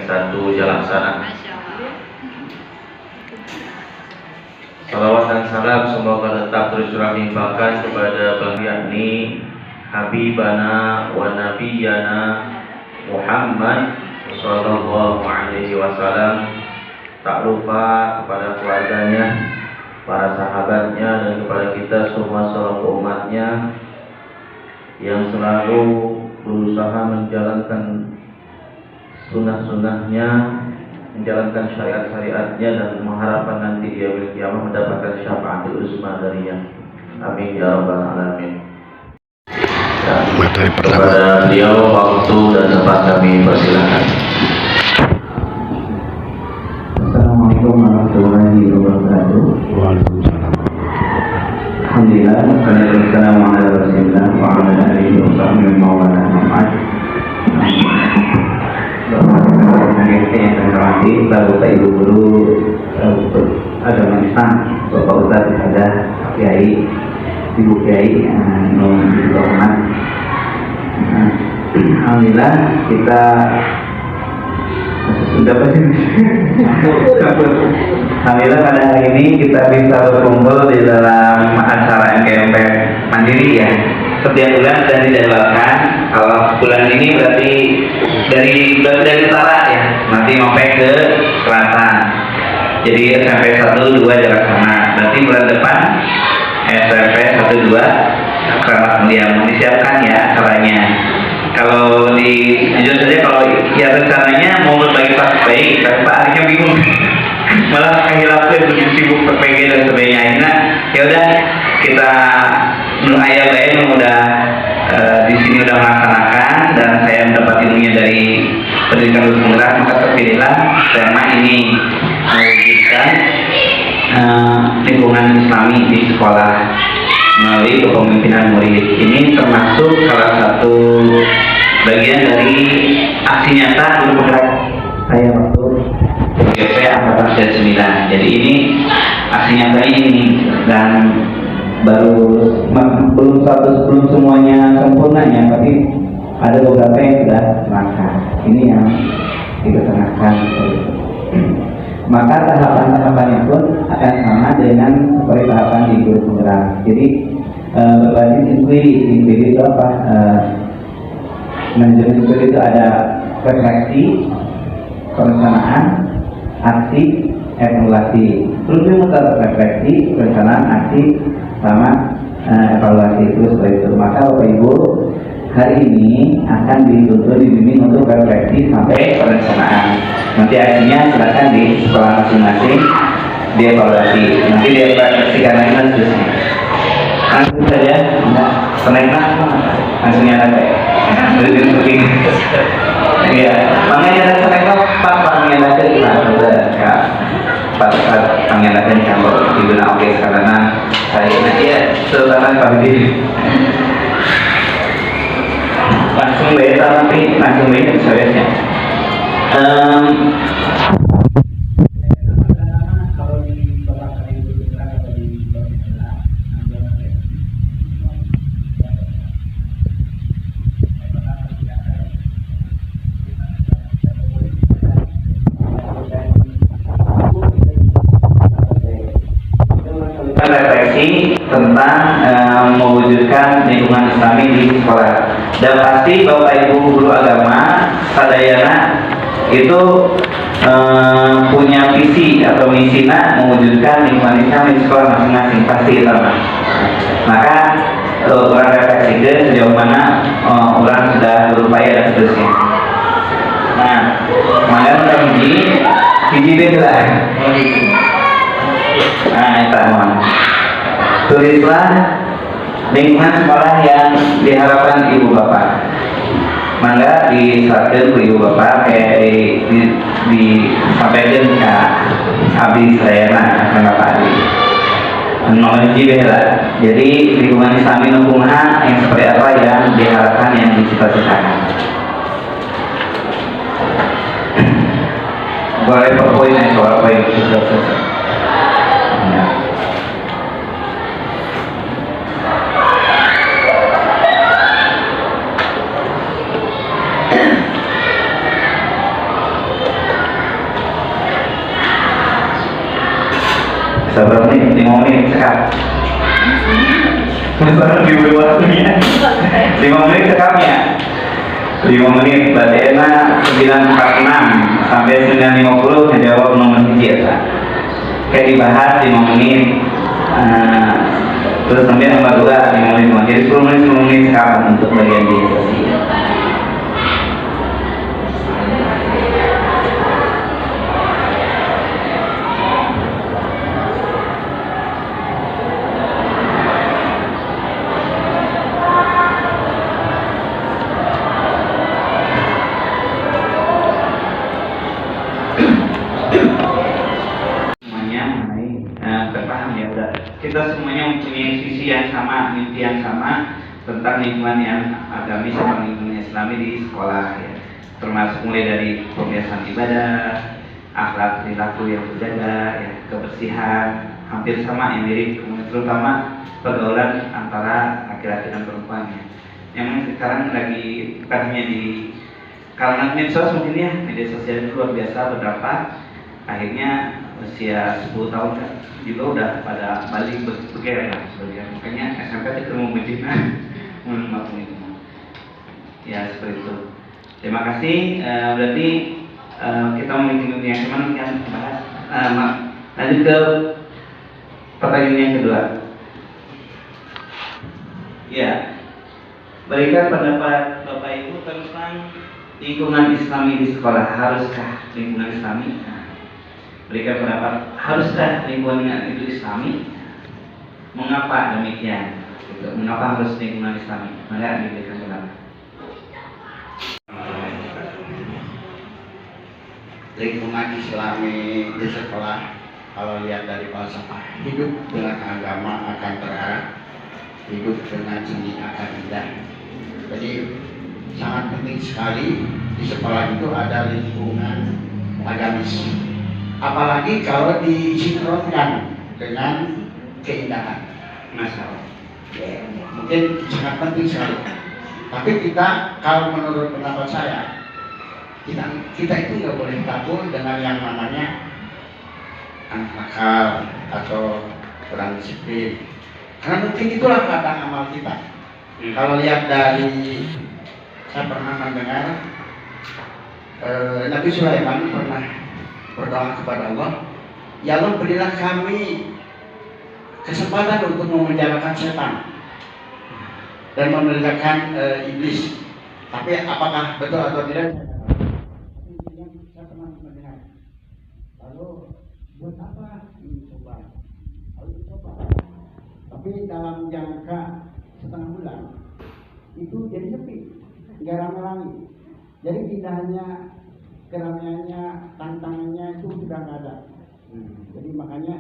satu jalan sana. Salawat dan salam semoga tetap tercurah limpahkan kepada baginda yakni Habibana wa Nabiyana Muhammad sallallahu alaihi wasallam. Tak lupa kepada keluarganya, para sahabatnya, dan kepada kita semua selaku umatnya yang selalu berusaha menjalankan sunnah-sunnahnya, menjalankan syariat-syariatnya, dan mengharapkan nanti di yaumil qiyamah mendapatkan syafaatul uzma darinya. Amin ya rabbal alamin. Dan kepada beliau waktu dan tempat kami persilakan. Assalamualaikum warahmatullahi wabarakatuh. Waalaikumsalam. Alhamdulillah, wassalamu ala rasulillah wa ala alihi wa sahbihi wa man wala. Yang terhormati Bapak Ibu Guru Agama Islam, Bapak Ustadz ada Kiai, Ibu Kiai yang dihormat. Alhamdulillah kita sudah pasti. Alhamdulillah pada hari ini kita bisa berkumpul di dalam acara MKMP Mandiri ya. Setiap bulan sudah dijadwalkan. Kalau bulan ini berarti dari utara ya, nanti sampai ke selatan. Jadi SMP 1, 2 jarak sama. Berarti bulan depan SMP 1, 2 Keramat Mulia disiapkan ya acaranya. Kalau di jujur saja kalau ya rencananya mau berbagi pas baik, tapi Pak Ariefnya bingung. Malah kehilangan begitu sibuk PPG dan sebagainya. Nah, ya udah kita menurut ayah baik udah di sini udah melaksanakan dan saya mendapat ilmunya dari pendidikan lulus penggerak, maka terpilihlah tema ini mewujudkan lingkungan Islami di sekolah melalui kepemimpinan murid. Ini termasuk salah satu bagian dari aksi nyata lulus penggerak saya waktu GP Angkatan 9. Jadi ini aksi nyatanya ini, dan belum semuanya sempurnanya, tapi ada beberapa yang sudah terangkat. Ini yang kita tengahkan. Maka tahapan-tahapannya pun akan sama dengan seperti tahapan di guru penggerak. Jadi berbasis inquiry itu apa? Manajemen inquiry itu ada refleksi, perencanaan, aksi, evaluasi. Terus muter refleksi, perencanaan, aksi, sama evaluasi itu seperti itu. Maka Bapak Ibu hari ini akan dibimbing untuk refleksi sampai perencanaan. Nanti akhirnya silakan di sekolah masing-masing dievaluasi. Nanti dievaluasikan lagi seterusnya. Langsung saja, kenaikan langsungnya ada kayak. Iya, makanya ada kenaikan Pak mengenai ya. Pak mengenai campur digunakan oke karena saya nanti ya terutama Pak Bidi langsung beda tapi langsung beda misalnya. Refleksi tentang mewujudkan lingkungan Islami di sekolah. Dan pasti Bapak Ibu guru agama sadayana itu punya visi atau misi mewujudkan lingkungan Islam di sekolah masing-masing, pasti itu. Maka orang refleksi sejauh mana orang sudah berupaya dan seterusnya. Nah, maka hiji beda. Nah, itu mohon. Tulislah lingkungan sekolah yang diharapkan ibu bapak. Mangga disampaikan ke ibu bapak disampaikan ke abdi saya akan bapak Adi. Nomor beda. Jadi lingkungan Islami nukumaha yang seperti apa yang diharapkan, yang dicita-citakan. Boleh poin soal poin itu. Ya. Berapa menit? 5 menit sekap. Misalnya di waktunya 5 menit sekapnya. 5 menit berarti enak 9.46 sampai 9.50 ngejawab nomor hiji ya. Kayak dibahas 5 menit. Terus sampai nomor 2 5 menit. Jadi 10 menit sekap untuk bagian di sesi. Kita semuanya mempunyai sisi yang sama, mimpi yang sama tentang lingkungan yang agamis atau lingkungan Islami di sekolah ya. Termasuk mulai dari pembiasaan ibadah, akhlak perilaku yang terjaga, ya, kebersihan, hampir sama yang mirip, terutama pergaulan antara laki-laki dan perempuan ya. Yang sekarang lagi bukan hanya di kalangan medsos mungkin ya, media sosial itu luar biasa berdampak. Akhirnya usia 10 tahun kan juga udah pada balik bergerak lah sebagian. Makanya SMP ketemu betina mengapa itu ya seperti itu. Terima kasih. Berarti kita memiliki yang kemana yang bahas. Lanjut ke pertanyaan yang kedua. Ya, berikan pendapat Bapak Ibu tentang lingkungan Islami di sekolah. Haruskah lingkungan Islami? Berikan pendapat, haruskah lingkungan itu Islami? Mengapa demikian? Mengapa harus lingkungan Islami? Maka diberikan pendapat. Lingkungan Islami di sekolah, kalau lihat dari falsafah, hidup dengan agama akan terarah, hidup dengan seni akan indah. Jadi sangat penting sekali di sekolah itu ada lingkungan agamis. Apalagi kalau disinkronkan dengan keindahan. Masalah. Mungkin sangat penting sekali. Tapi kita, kalau menurut pendapat saya, kita itu nggak boleh takut dengan yang namanya anak nakal atau kurang disiplin. Karena mungkin itulah ladang amal kita. Kalau lihat dari, saya pernah mendengar Nabi Sulaiman pernah berdoa kepada Allah, ya Allah berilah kami kesempatan untuk memenjarakan setan dan memenjarakan iblis. Tapi apakah betul atau tidak? Saya pernah mendengar. Lalu buat apa dicoba? Lalu dicoba. Tapi dalam jangka setengah bulan itu jadi sepi, nggak ramai-ramai. Jadi indahnya, keramaiannya, tantangannya itu sudah nggak ada. Jadi makanya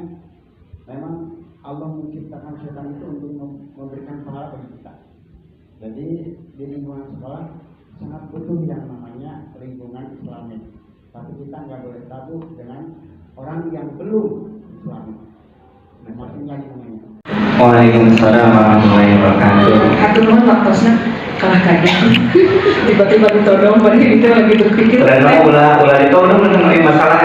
memang Allah menciptakan setan itu untuk memberikan pahala bagi kita. Jadi di lingkungan sekolah sangat butuh yang namanya lingkungan Islami. Tapi kita nggak boleh tabu dengan orang yang belum Islami. Maksudnya lingkungannya. Waalaikumsalam warahmatullahi wabarakatuh. Hatur nuhun waktosna kalah kaget. Tiba-tiba ditodong, padahal itu lagi berpikir. Karena ulah ditodong mengenai masalah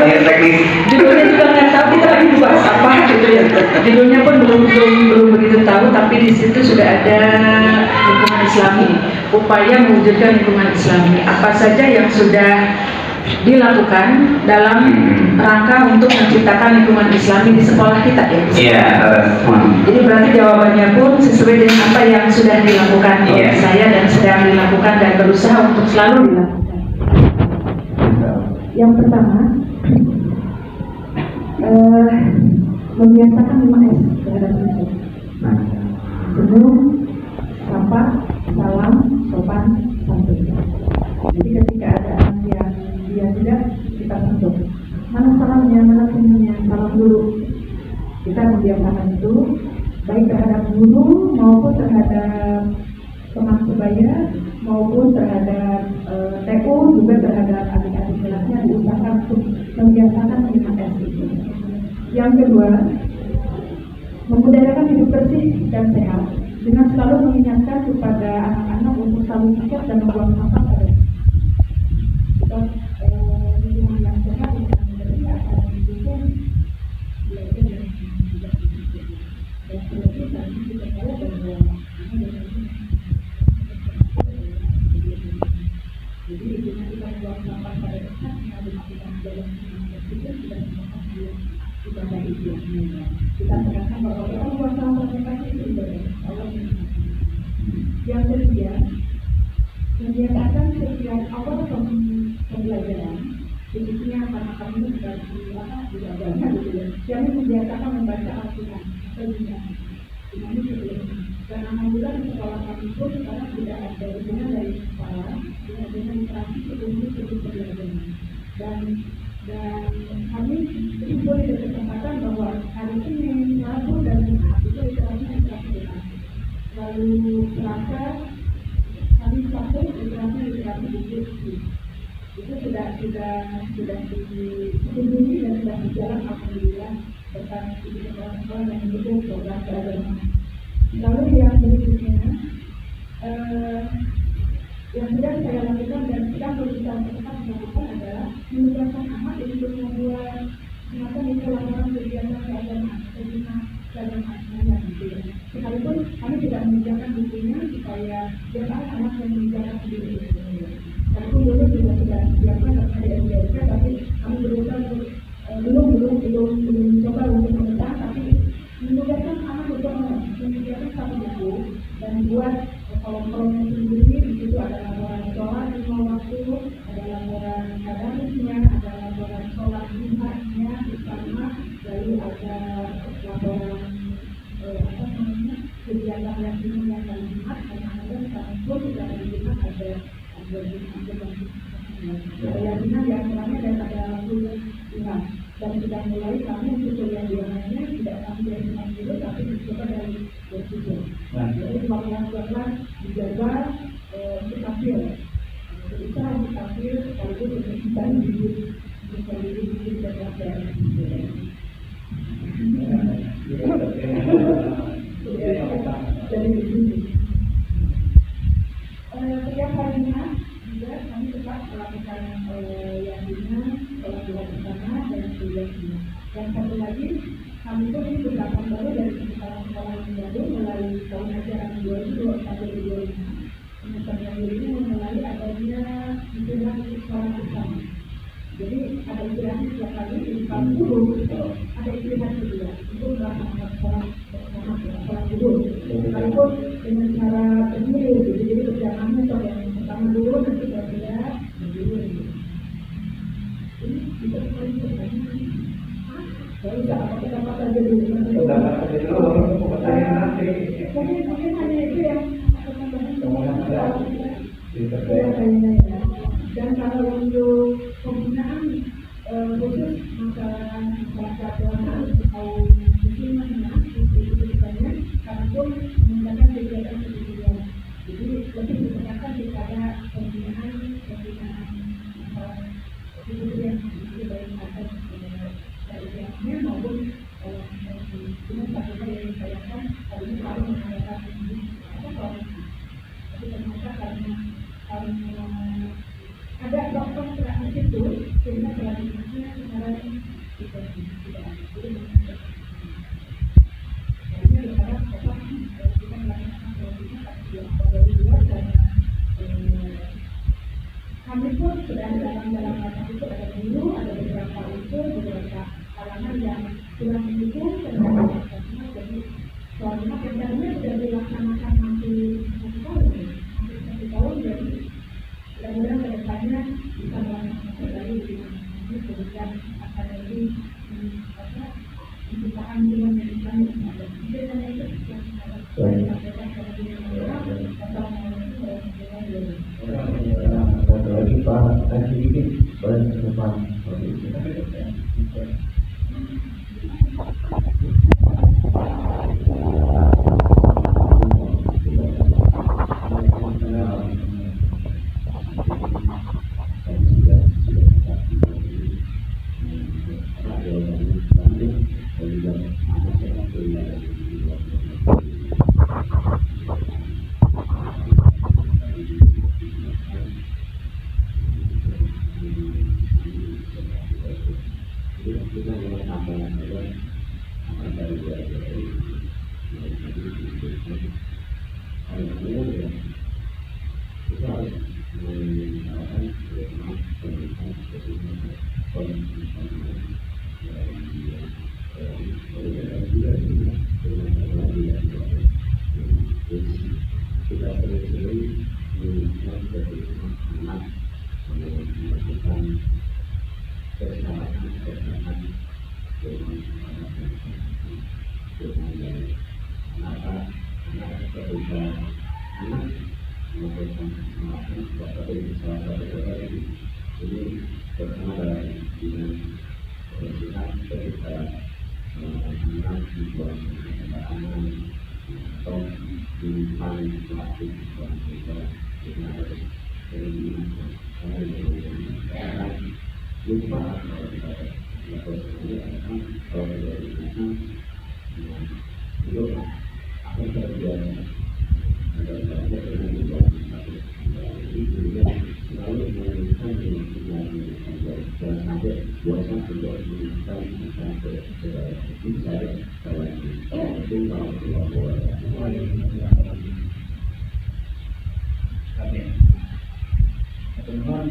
teknis. Judulnya juga nggak tahu kita lagi bahas apa gitu ya. Judulnya pun belum begitu tahu, tapi di situ sudah ada lingkungan Islami. Upaya mewujudkan lingkungan Islami. Apa saja yang sudah dilakukan dalam rangka untuk menciptakan lingkungan Islami di sekolah kita ya. Iya, Jadi berarti jawabannya pun sesuai dengan apa yang sudah dilakukan oleh saya dan sedang dilakukan dan berusaha untuk selalu dilakukan. Yang pertama, membiasakan 5S terhadap siswa. Senyum, sapa, salam, sopan, santun. Jadi ketika ada anak yang dia tidak, kita sentuh. Mana salamnya, mana senyumnya, salam dulu. Kita membiasakan itu baik terhadap guru maupun terhadap teman sebaya maupun terhadap TU, juga terhadap adik-adik kelasnya diusahakan untuk membiasakan 5S itu. Yang kedua, membudayakan hidup bersih dan sehat dengan selalu mengingatkan kepada anak-anak untuk selalu siap dan membuang sampah pada lingkungan yang sehat dengan bersih akan mendukung belajar dan kita dalam itu sudah ibadah Islamnya. Kita katakan bahwa orang puasa mereka itu ibadah Allah. Yang ketiga, menyatakan setiap awal pembelajaran, khususnya karena kami di agama gitu ya, kami menyatakan membaca Al-Quran ini sebelumnya. Dan alhamdulillah di sekolah kami pun sekarang tidak ada hubungan dari sekolah dengan interaksi untuk pembelajaran. Dan kami boleh berkesempatan bahwa hari ini Rabu dan Jumat itu interaksi dengan. Lalu Selasa kami Sabtu interaksi buku itu sudah dikunjungi dan sudah berjalan alhamdulillah tentang sekolah yang mendukung program keagamaan. Lalu yang berikutnya yang sedang saya lakukan dan sedang berusaha untuk melakukan adalah menugaskan amat untuk membuat semacam itu laporan kegiatan keagamaan keagamaan gitu ya. Sekalipun kami tidak mengerjakan bukunya supaya biar anak yang mengerjakan sendiri. Sekalipun dulu juga sudah siapkan karena ada SDK, tapi kami berusaha untuk belum coba untuk menentang, tapi menugaskan anak untuk menyediakan satu buku dan buat kolom-kolomnya sendiri. Di situ ada laporan sholat lima waktu, ada laporan tadarusnya, ada laporan sholat jumatnya bersama, lalu ada laporan kegiatan yang dimuliakan Jumat, dan kemudian kami pun juga ada Jumat ada keyakinan di antaranya dan ada Tuhan. Dan sudah mulai kami untuk kuliah di lainnya tidak kami dari Jumat dulu, tapi dicoba dari berpikir. Jadi pelan-pelan dijaga untuk kafir, berusaha untuk kafir, sekaligus untuk kita hidup dan kafir. Jadi begini, setiap harinya juga kami tetap melakukan yang dina, sholat dua bersama dan kuliah. Dan satu lagi, kami pun ini beberapa baru dari sekolah-sekolah yang baru mulai tahun ajaran 2024-2025. Semester yang ini memulai adanya istilah sekolah bersama. Jadi ada istilah setiap kali di 40 itu ada istilah kedua untuk melaksanakan sekolah dulu. Sekalipun dengan cara sendiri, jadi berjalannya atau yang pertama dulu nanti berbeda dulu. Ini bisa saya tidak apa-apa saja dulu. Mungkin hanya itu yang dan kalau untuk penggunaan khusus masyarakat kaum muslimah itu banyak, karena pun menggunakan kegiatan kegiatan. Jadi lebih ditekankan kepada penggunaan itu yang baik atas dari pihaknya maupun cuma satu hal yang ditanyakan hari ini baru mengadakan apa proses. Tapi ternyata karena ada faktor terakhir itu sehingga tradisinya sekarang tidak ada. Jadi berharap tetap kita melakukan prosesnya dari luar karena kami pun sudah dalam masa itu ada guru, ada beberapa unsur, beberapa kalangan yang kurang mendukung terhadap semua. Jadi soalnya kerjanya sudah dilaksanakan hampir 1 tahun, jadi mudah-mudahan ke depannya bisa melakukan kembali di ini kemudian akan lebih menciptakan lingkungan yang Islam yang ada. Dengan itu yang saya sampaikan kepada satu lagi Pak Haji ini boleh ke depan. kita sering-sering melihat anak melakukan kesalahan dengan kenapa anak ketika anak melakukan kesalahan salah satu ini ini pertama adalah dengan perhatian ketika anak dibuat kesalahan atau dinyimpan suatu sesuatu dengan lupa Teman-teman,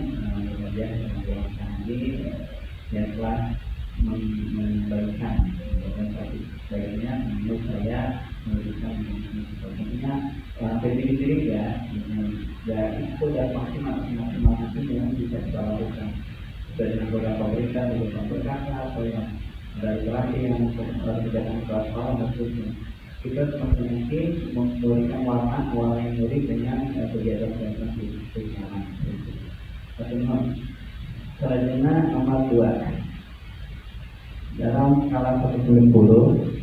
kemudian menjelaskan ini yang telah memberikan satu sebagainya menurut saya memberikan sepertinya PBB sendiri ya itu sudah maksimal nanti yang bisa kita lakukan dari beberapa pemerintah dari pemerintah atau yang dari pelatih yang kegiatan kelas sekolah dan seterusnya kita semakin mungkin memberikan warna yang mirip dengan kegiatan di sana. Teman-teman, selanjutnya nomor 2 dalam skala 1/10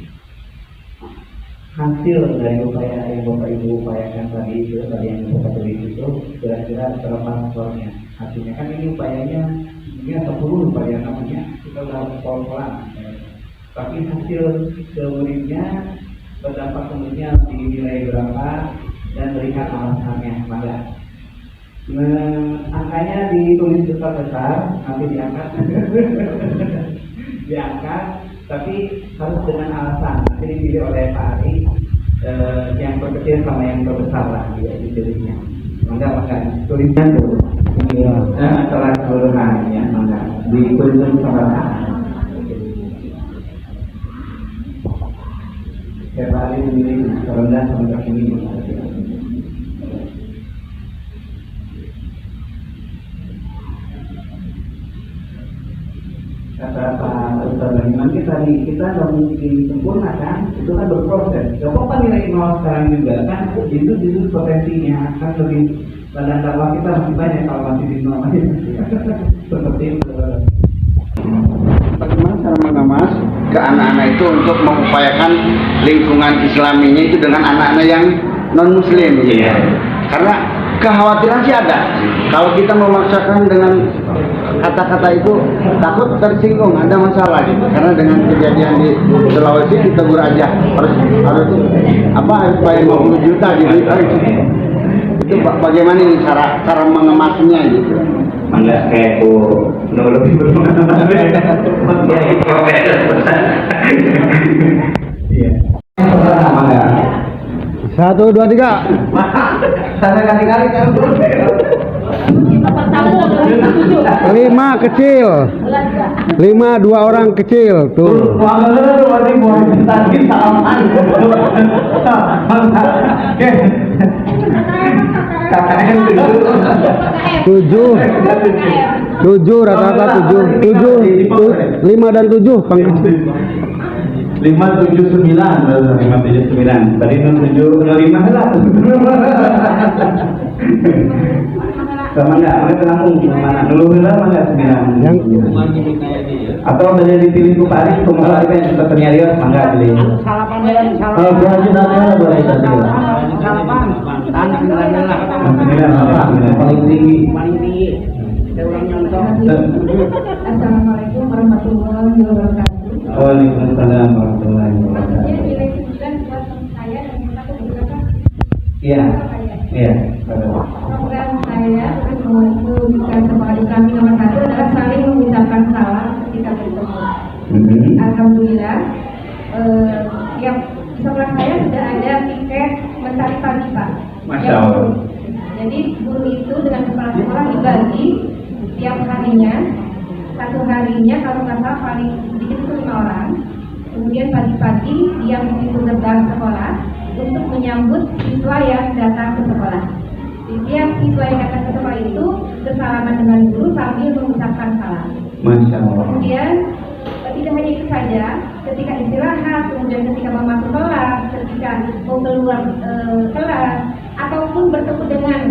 hasil dari upaya yang Bapak Ibu upayakan tadi itu tadi yang Bapak tulis itu kira-kira berapa skornya hasilnya kan ini upayanya ini 10 upaya namanya kita udah pelan-pelan tapi hasil teorinya berdampak kemudian dinilai berapa dan berikan alasannya pada angkanya ditulis besar-besar nanti diangkat diangkat tapi harus dengan alasan nanti dipilih oleh Pak Ari yang terkecil sama yang terbesar lah dia dipilihnya maka tulisnya dulu setelah keseluruhan ya maka ditulis sama Pak Ari memilih terendah sampai tertinggi. Kata Pak Ustaz nanti tadi kita nggak mungkin sempurna kan, itu kan berproses. Gak apa-apa nilai 0 sekarang juga kan, itu potensinya kan lebih badan dakwah kita masih banyak kalau masih di 0 seperti itu. Bagaimana cara mengemas ke anak-anak itu untuk mengupayakan lingkungan Islaminya itu dengan anak-anak yang non Muslim? Iya. Karena kekhawatiran sih ada. Kalau kita memaksakan dengan kata-kata itu takut tersinggung, ada masalah gitu. Karena dengan kejadian di Sulawesi kita tegur aja harus bayar 50 juta gitu. Itu bagaimana ini cara mengemasnya gitu? Mangga kayak lebih berpengalaman. Ya itu Iya. Mangga. 1, 2, 3. Sana kali-kali kan. 5 kecil. 5 2 orang kecil tuh. Tujuh rata-rata 7 5 dan 7 pang kecil. 579 tadi 705 lah sama enggak mereka tenampung mana dulu lah mana 9 Yang atau dari dipilih ku Pak Aris pengelola event kita ternyarios mangga pilih paling tinggi Assalamualaikum warahmatullahi wabarakatuh. Waalaikumsalam warahmatullahi wabarakatuh. Nilai 9 buat saya dan kita beberapa. Iya. Iya. Program saya menunjukkan sebagai kami nomor 1 adalah saling mengucapkan salam ketika bertemu. Alhamdulillah, yang sekolah saya sudah ada tiket mencari pagi Pak. Masya Allah. Jadi guru itu dengan kepala sekolah dibagi tiap harinya satu harinya kalau nggak salah paling sedikit itu 5 orang. Kemudian pagi-pagi dia pintu gerbang sekolah untuk menyambut siswa yang datang ke sekolah. Setiap siswa yang datang ke sekolah itu bersalaman dengan guru sambil mengucapkan salam. Masya Allah. Kemudian tidak hanya itu saja, ketika istirahat, kemudian ketika mau masuk kelas, ketika mau keluar kelas, ataupun bertemu dengan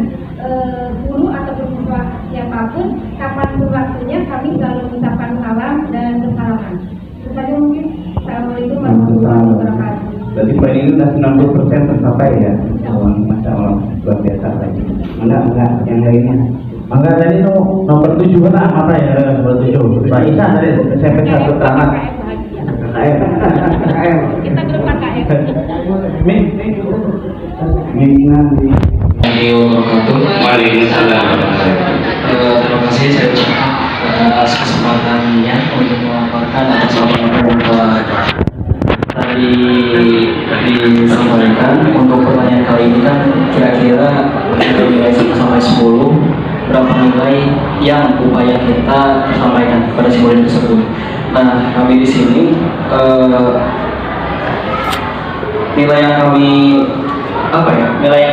guru ataupun siswa siapapun, kapanpun waktunya kami selalu mengucapkan salam dan bersalaman. Itu saja mungkin. Assalamualaikum warahmatullahi wabarakatuh. Berarti poin ini sudah 90% tercapai ya. Masya Allah, luar biasa lagi. Enggak, yang lainnya. Enggak, tadi nomor 7 kan apa ya? Nomor 7. Mbak Isa tadi SMP 1 Keramat. Kita ke depan KM. Waalaikumsalam. Terima kasih saya ucapkan atas kesempatannya untuk melaporkan atas laporan tadi disampaikan. Untuk pertanyaan kali ini kan kira-kira dari nilai 1 sampai 10 berapa nilai yang upaya kita sampaikan pada simulan tersebut. Nah, kami di sini nilai yang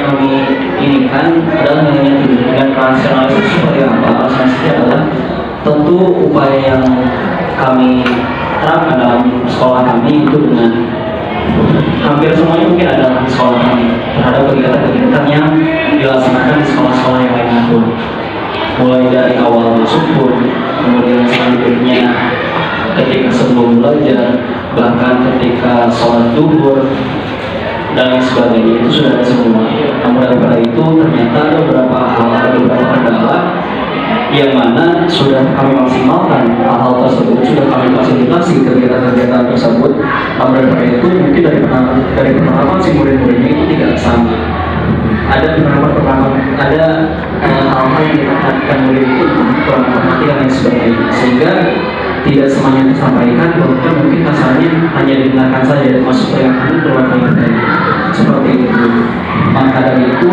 kami inginkan adalah nilainya 7. Dan rasionalisasi seperti apa? Rasionalisasi adalah tentu upaya yang kami terapkan dalam sekolah kami itu dengan hampir semuanya mungkin ada di sekolah kami terhadap kegiatan-kegiatan yang dilaksanakan di sekolah-sekolah yang lainnya pun, mulai dari awal masuk pun, kemudian selanjutnya ketika sebelum belajar, bahkan ketika sholat zuhur dan lain sebagainya, itu sudah ada semua. Namun daripada itu ternyata ada beberapa hal, ada beberapa kendala yang mana sudah kami maksimalkan hal tersebut, sudah kami fasilitasi kegiatan-kegiatan tersebut. Namun daripada itu mungkin dari pengalaman si murid-muridnya itu tidak sama. Ada hal-hal yang dikatakan murid itu kurang mengerti dan lain sebagainya, sehingga tidak semuanya disampaikan, bahkan mungkin kasarnya hanya didengarkan saja dan masuk teriakan keluar dari seperti itu. Maka dari itu,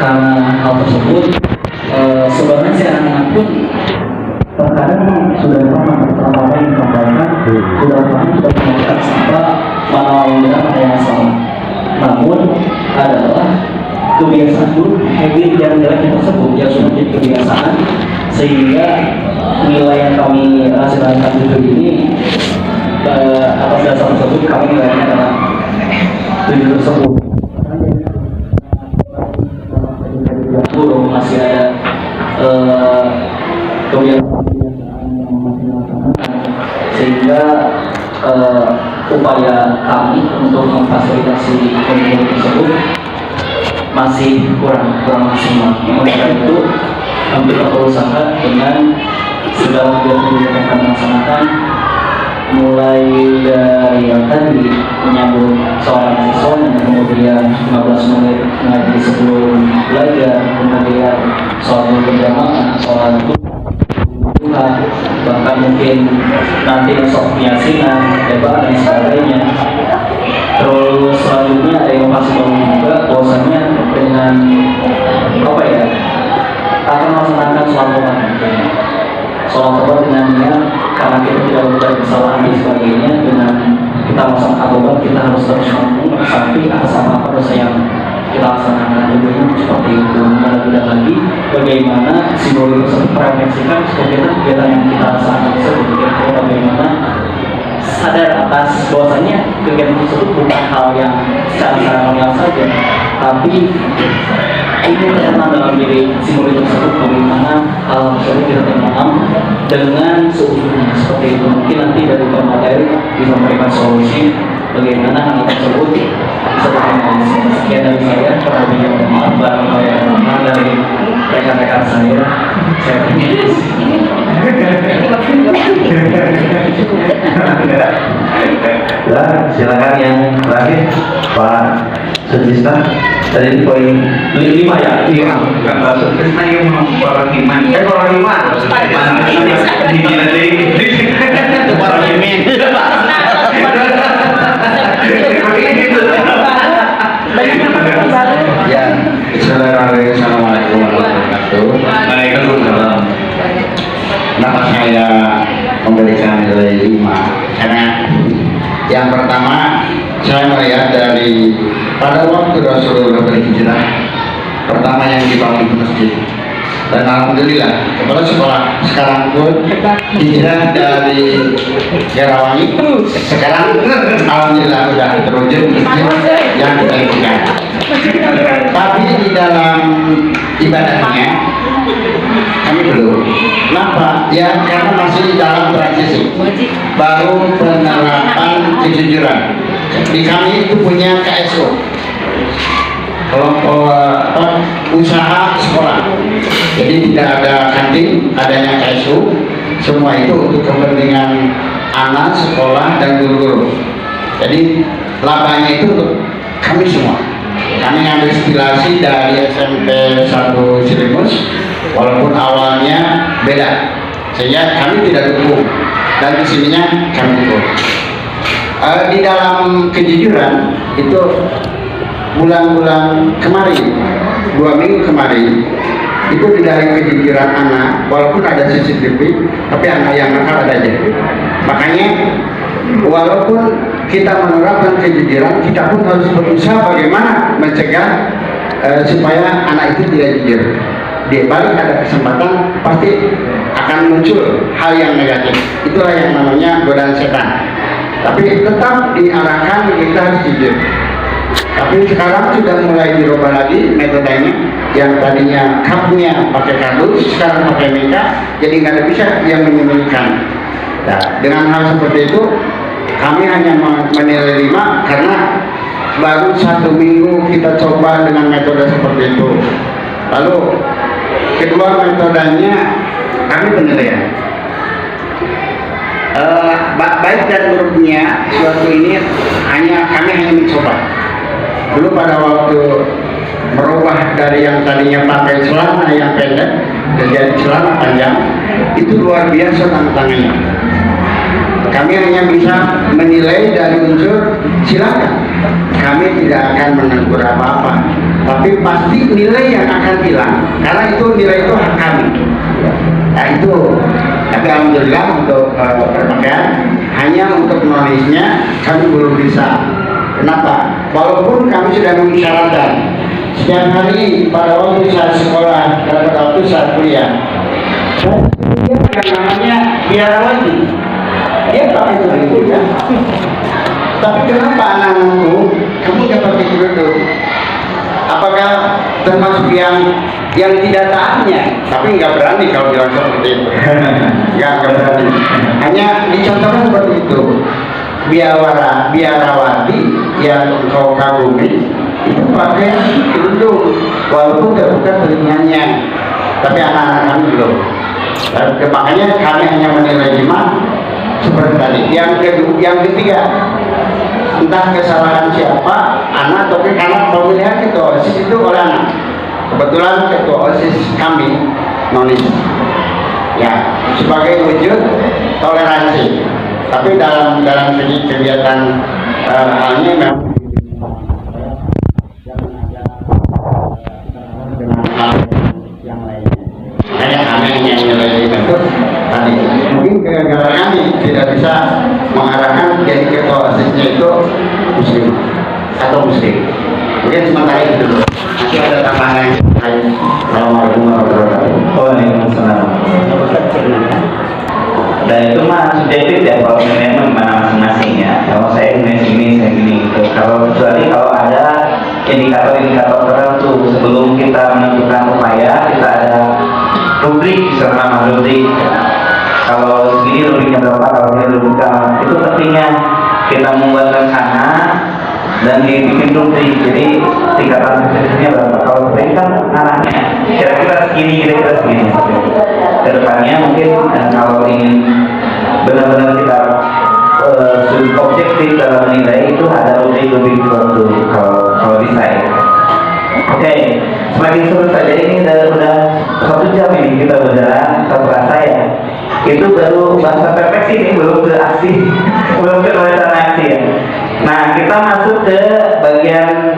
karena hal tersebut sebenarnya si anak-anak pun terkadang sudah paham apa yang disampaikan, sudah mengerti apa mana yang benar, mana yang salah. Namun adalah kebiasaan dulu, habit yang jelek tersebut yang sudah menjadi kebiasaan, sehingga nilai yang kami rasionalkan itu ini atas dasar tersebut kami nilainya adalah 7 tersebut. Masih ada kebiasaan yang masih dilaksanakan, sehingga upaya kami untuk memfasilitasi komunitas tersebut masih kurang maksimal. Oleh karena itu, kita berusaha dengan segala kegiatan yang kami laksanakan, mulai dari yang tadi menyambut seorang siswa, kemudian 15 menit ngaji sebelum belajar, kemudian sholat berjamaah, sholat Tuhan, bahkan mungkin nanti besok yasinan, debat dan sebagainya. Terus selanjutnya ada yang masih baru juga, bahwasanya dengan akan melaksanakan sholat tobat dengan niat, karena kita tidak berbuat kesalahan dan sebagainya. Dengan kita melaksanakan tobat, kita harus terus sampai atas apa dosa yang kita laksanakan. Tentunya seperti itu. Dan tidak lagi bagaimana simbol itu merefleksikan kegiatan yang kita laksanakan tersebut. Kira-kira bagaimana sadar atas bahwasanya kegiatan tersebut bukan hal yang secara seremonial saja, tapi ini tertanam dalam diri si murid tersebut, bagaimana hal tersebut kita tertanam dengan seutuhnya seperti itu. Mungkin nanti dari pemateri bisa memberikan solusi bagaimana hal tersebut bisa terrealisasi. Sekian dari saya, kurang lebihnya mohon maaf dari rekan-rekan saya. Saya permisi. Silakan yang terakhir Pak Sutrisna. Tadi poin 5 ya? Iya. Pak Sutrisna yang orang iman. Orang iman. Orang iman. Ya. Assalamualaikum warahmatullahi wabarakatuh. Waalaikumsalam. Kenapa saya memberikan nilai 5? Karena yang pertama saya melihat dari pada waktu Rasulullah berhijrah, pertama yang dibangun masjid. Dan alhamdulillah kepala sekolah sekarang pun hijrah dari Garawangi, sekarang alhamdulillah sudah terwujud masjid yang kita inginkan. Tapi di dalam ibadahnya kami belum. Kenapa? Ya karena masih di dalam transisi, baru penerapan kejujuran. Di kami itu punya KSO, kelompok usaha sekolah. Jadi tidak ada kantin, adanya KSU. Semua itu untuk kepentingan anak sekolah dan guru-guru. Jadi labanya itu untuk kami semua. Kami ngambil inspirasi dari SMP 1 Cilimus, walaupun awalnya beda, sehingga kami tidak dukung, dan kesininya kami dukung. Di dalam kejujuran itu bulan-bulan kemarin, 2 minggu kemarin, itu di dalam kejujuran anak, walaupun ada CCTV, tapi anak yang nakal ada aja. Makanya walaupun kita menerapkan kejujuran, kita pun harus berusaha bagaimana mencegah supaya anak itu tidak jujur. Di balik ada kesempatan, pasti akan muncul hal yang negatif. Itulah yang namanya godaan setan. Tapi tetap diarahkan kita harus jujur. Tapi sekarang sudah mulai dirubah lagi metodenya, yang tadinya cupnya pakai kardus, sekarang pakai mica, jadi nggak ada bisa yang menyembunyikan. Nah, dengan hal seperti itu, kami hanya menilai 5 karena baru 1 minggu kita coba dengan metode seperti itu. Lalu kedua metodenya kami penilaian. Baik dan buruknya suatu ini kami hanya mencoba. Dulu pada waktu merubah dari yang tadinya pakai celana yang pendek menjadi celana panjang, itu luar biasa tantangannya. Kami hanya bisa menilai dari unsur silakan. Kami tidak akan menegur apa-apa, tapi pasti nilai yang akan hilang, karena itu nilai itu hak kami. Nah itu, tapi alhamdulillah untuk berpakaian, hanya untuk menulisnya kami belum bisa. Kenapa? Walaupun kami sudah mengisyaratkan setiap hari pada waktu saat sekolah dan pada waktu saat kuliah, yang namanya biarawati, dia pakai kerudung ya. Tapi kenapa anak-anakku kamu gak pakai kerudung? Apakah termasuk yang tidak taatnya? Tapi nggak berani kalau bilang seperti itu. Nggak berani. Hanya dicontohkan seperti itu. Biarawati yang engkau kagumi itu pakai kerudung, walaupun terbuka telinganya, tapi anak-anak kami belum. Makanya kami hanya menilai 5 seperti tadi. Yang ketiga, entah kesalahan siapa, anak atau karena pemilihan ketua OSIS itu oleh anak. Kebetulan ketua OSIS kami nonis, ya sebagai wujud toleransi. Tapi dalam segi kegiatan halnya memang dengan hal yang lainnya. Saya kami yang nilai itu tadi mungkin kegagalan kami tidak bisa mengarahkan jadi ketua OSISnya itu muslim atau muslim. Mungkin sementara itu dulu. Nanti ada tambahan yang lain. Assalamualaikum warahmatullahi wabarakatuh. Waalaikumsalam. Dan itu mah subjektif ya, kalau memang mana masing-masing ya. Kalau saya ini, saya gini gitu. Kecuali kalau ada indikator-indikator tertentu sebelum kita menentukan upaya, kita ada rubrik, misalnya rubrik. Kalau segini rubriknya berapa, kalau ini rubriknya itu pentingnya kita membuat rencana dan dibikin rubrik. Jadi tingkatan suksesnya berapa? Kalau ini kan arahnya kira-kira segini. Kedepannya mungkin kalau ingin benar-benar kita objektif dalam menilai itu ada rubrik tertentu kalau bisa ya. Oke, semakin seru saja ini udah 1 jam ini kita berjalan, tak terasa ya. Itu baru bahasa perfeksi ini, belum ke aksi, belum ke wacana aksi ya. Nah, kita masuk ke bagian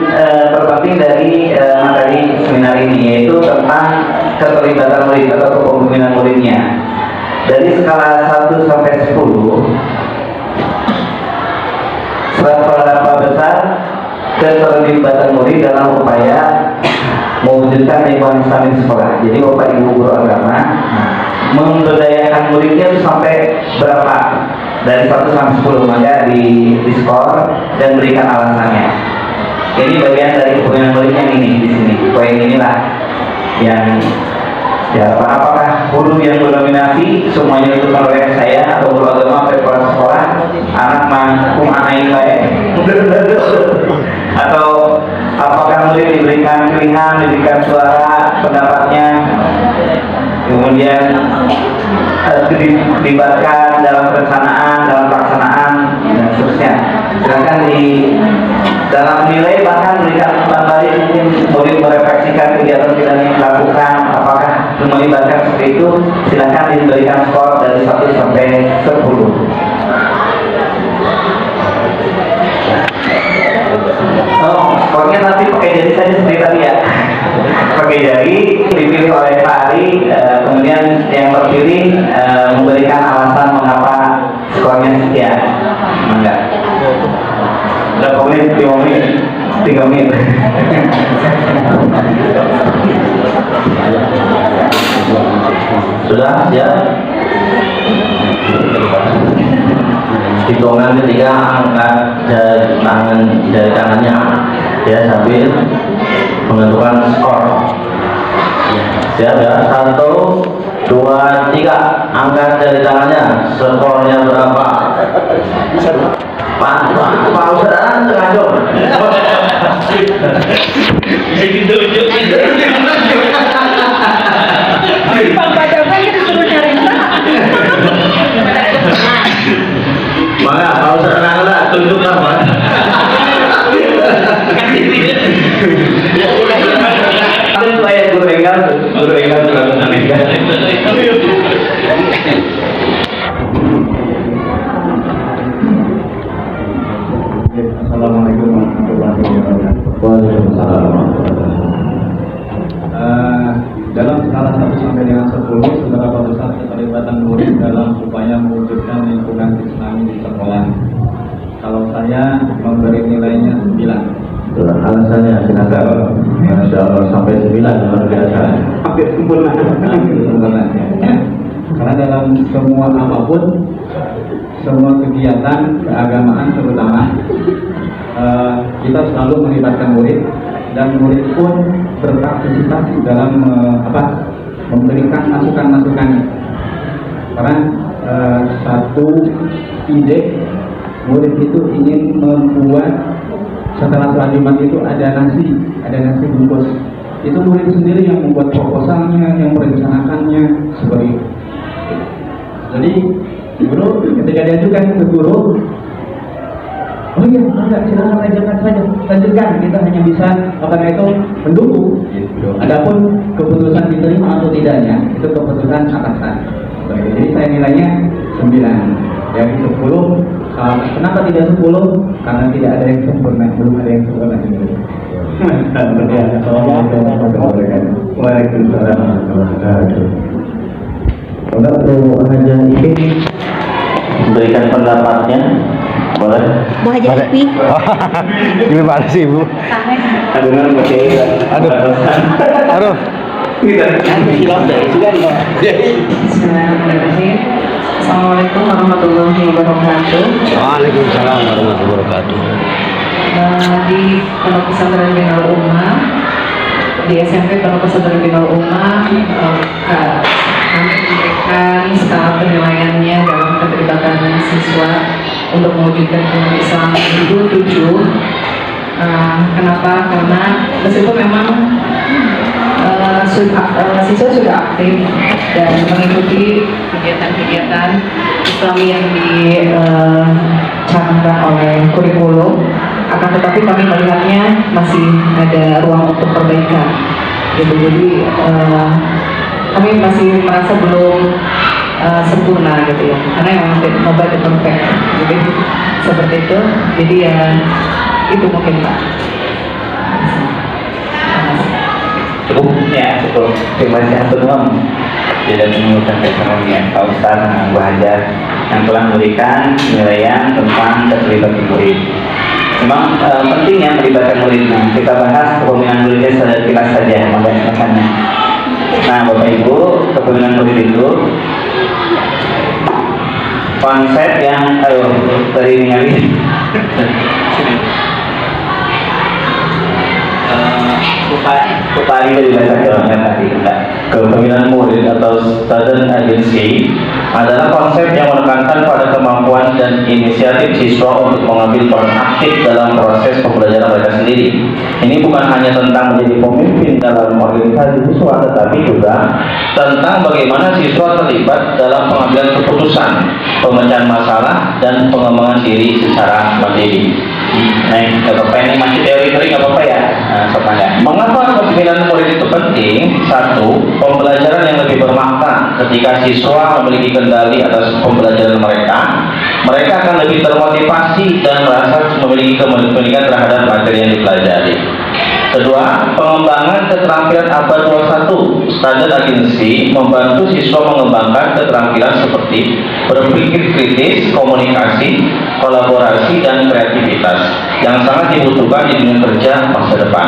terpenting dari materi seminar ini, yaitu tentang keterlibatan murid atau kepemimpinan muridnya. Dari skala 1 sampai 10, seberapa besar keterlibatan murid dalam upaya mewujudkan lingkungan Islam di sekolah. Jadi Bapak Ibu guru agama memberdayakan muridnya itu sampai berapa? Dari 1 sampai 10, maka di skor dan berikan alasannya. Ini bagian dari hubungan murid yang ini di sini. Poin inilah yang ya, apakah guru yang mendominasi semuanya itu oleh saya atau guru agama atau kepala sekolah anak mampu anain baik atau apakah murid diberikan pilihan, diberikan suara pendapatnya, kemudian dilibatkan dalam perencanaan, dalam pelaksanaan dan seterusnya. Sedangkan di dalam nilai bahkan berikan kembali mungkin murid merefleksikan kegiatan-kegiatan yang dilakukan, apakah melibatkan seperti itu, silakan diberikan skor dari 1 sampai 10. Oh, skornya nanti pakai jari saja seperti tadi ya. Pakai jari, dipilih oleh Pak Ari, kemudian yang terpilih memberikan alasan mengapa skornya sekian. Enggak. Berapa menit? 5 menit? 3 menit? Sudah ya? Hitungan ketiga, angkat jari tangannya ya sambil menentukan skor. Siap ya? 1, 2, 3, angkat jari tangannya. Skornya berapa? Pak Ustadz tengah jom. Pak Bajakan kita suruh cari Mana Pak Ustadz tengah lah, tunjuklah Pak. Saya guru enggal Assalamualaikum warahmatullahi wabarakatuh. Waalaikumsalam. Dalam skala 1 sampai dengan 10, seberapa besar keterlibatan murid dalam upaya mewujudkan lingkungan Islami di sekolah? Kalau saya memberi nilainya 9. Alasannya silakan. Masya Allah sampai 9 luar biasa. Hampir sempurna. Karena dalam semua apapun, semua kegiatan keagamaan terutama, kita selalu melibatkan murid, dan murid pun berpartisipasi dalam memberikan masukan-masukannya. Karena satu ide, murid itu ingin membuat setelah sholat Jumat itu ada nasi bungkus. Itu murid sendiri yang membuat proposalnya, yang merencanakannya seperti itu. Jadi guru ketika diajukan ke guru, oh iya, enggak, silakan lanjutkan saja, lanjutkan. Kita hanya bisa itu mendukung. Gitu. Adapun keputusan diterima atau tidaknya itu keputusan atasan. Jadi saya nilainya 9 dari 10. Kenapa tidak 10? Karena tidak ada yang sempurna, belum ada yang sempurna. Waalaikumsalam. Kalau Haja ini berikan pendapatnya, boleh? Bu Haja Ipi. Gimana sih Ibu? Dengan pakai Aduh. Bismillahirrahmanirrahim. Assalamualaikum warahmatullahi wabarakatuh. Waalaikumsalam warahmatullahi wabarakatuh. Di Pondok Pesantren Binul Ummah, di SMP Pondok Pesantren Binul Ummah, kami memberikan skala penilaiannya dalam keterlibatan siswa untuk mewujudkan lingkungan Islam itu 7. Kenapa? Karena meskipun memang siswa sudah aktif dan mengikuti kegiatan-kegiatan Islami yang dicanangkan oleh kurikulum, akan tetapi kami melihatnya masih ada ruang untuk perbaikan. Gitu. Jadi kami masih merasa belum sempurna gitu ya, karena memang nobody perfect, jadi seperti itu. Jadi ya itu mungkin Pak. Cukup ya, cukup. Terima kasih. Dirjen Pendidikan Keekonomian Pak Ustadz Bu Hajar yang telah memberikan penilaian tentang keterlibatan murid. Memang pentingnya melibatkan muridnya. Kita bahas kepemimpinan muridnya sekilas saja makanya. Nah, Bapak Ibu, kepemimpinan murid itu konsep yang dari ini Kupari dari bahasa Jawa tadi. Kepemimpinan murid atau student agency adalah konsep yang menekankan pada kemampuan dan inisiatif siswa untuk mengambil peran aktif dalam proses pembelajaran mereka sendiri. Ini bukan hanya tentang menjadi pemimpin dalam organisasi siswa, tetapi juga tentang bagaimana siswa terlibat dalam pengambilan keputusan, pemecahan masalah, dan pengembangan diri secara mandiri. Nah, nggak apa-apa, ini masih teori-teori, nggak apa-apa ya. Mengapa kepemimpinan murid itu penting? Satu, pembelajaran yang lebih bermakna. Ketika siswa memiliki kendali atas pembelajaran mereka, mereka akan lebih termotivasi dan merasa memiliki kepemilikan terhadap materi yang dipelajari. Kedua, pengembangan keterampilan abad 21. Student agency membantu siswa mengembangkan keterampilan seperti berpikir kritis, komunikasi, kolaborasi, dan kreativitas yang sangat dibutuhkan di dunia kerja masa depan.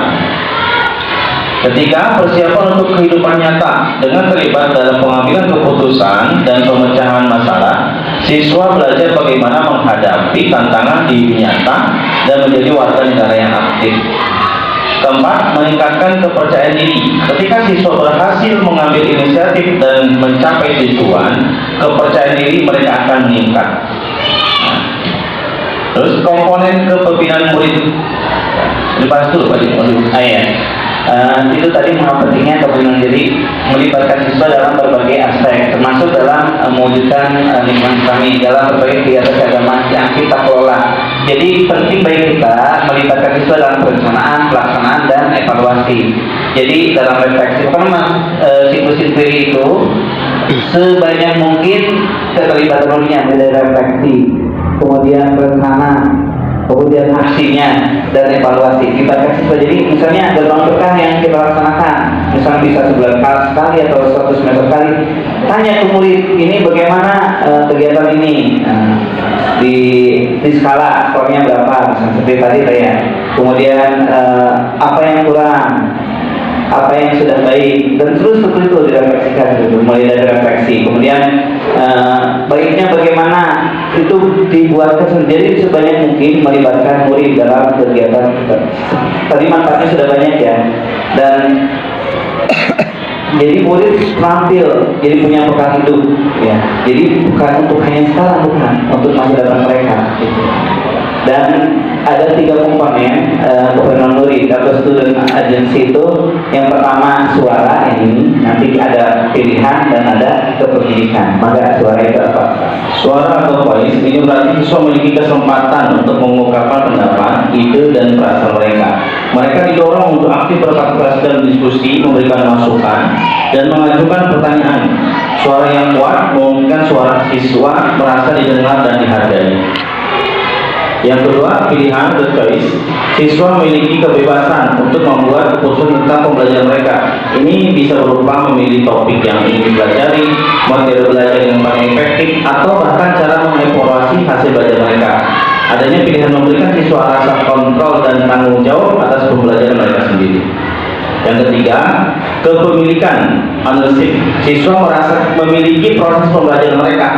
Ketika persiapan untuk kehidupan nyata dengan terlibat dalam pengambilan keputusan dan pemecahan masalah, siswa belajar bagaimana menghadapi tantangan di nyata dan menjadi warga negara yang aktif. Keempat, meningkatkan kepercayaan diri. Ketika siswa berhasil mengambil inisiatif dan mencapai tujuan, kepercayaan diri mereka akan meningkat. Terus komponen kepemimpinan murid dibahas dulu Pak. Itu tadi mengapa pentingnya kepemimpinan diri melibatkan siswa dalam berbagai aspek, termasuk dalam mewujudkan lingkungan kami dalam berbagai kegiatan keagamaan yang kita kelola. Jadi penting bagi kita melibatkan siswa dalam perencanaan, pelaksanaan, dan evaluasi. Jadi dalam refleksi, karena siklus inquiry itu sebanyak mungkin keterlibatan muridnya, mulai dari refleksi, kemudian perencanaan, kemudian aksinya, dan evaluasi. Kita kasih siswa, jadi misalnya gelombang berkah yang kita laksanakan, misalnya bisa sebulan sekali atau 100 semester sekali, tanya ke murid ini bagaimana kegiatan ini, di skala skornya berapa, misalnya seperti tadi ya. Kemudian apa yang kurang, apa yang sudah baik, dan terus seperti itu direfleksikan gitu, mulai dari refleksi. Kemudian baiknya bagaimana itu dibuatkan jadi sebanyak mungkin melibatkan murid dalam kegiatan. Tadi manfaatnya sudah banyak ya, dan jadi murid terampil, jadi punya bekal hidup ya. Jadi bukan untuk hanya sekarang, bukan untuk masa depan mereka gitu. Dan ada 3 komponen kepemimpinan murid atau student agency itu. Yang pertama suara, yang ini nanti ada pilihan dan ada kepemilikan. Maka suara itu apa? Suara atau voice ini berarti siswa memiliki kesempatan untuk mengungkapkan pendapat, ide, dan perasaan mereka. Mereka didorong untuk aktif berpartisipasi dalam diskusi, memberikan masukan, dan mengajukan pertanyaan. Suara yang kuat memungkinkan suara siswa merasa didengar dan dihargai. Yang kedua, pilihan the choice. Siswa memiliki kebebasan untuk membuat keputusan tentang pembelajaran mereka. Ini bisa berupa memilih topik yang ingin dipelajari, materi belajar yang paling efektif, atau bahkan cara mengevaluasi hasil belajar mereka. Adanya pilihan memberikan siswa rasa kontrol dan tanggung jawab atas pembelajaran mereka sendiri. Yang ketiga, kepemilikan, ownership. Siswa merasa memiliki proses pembelajaran mereka.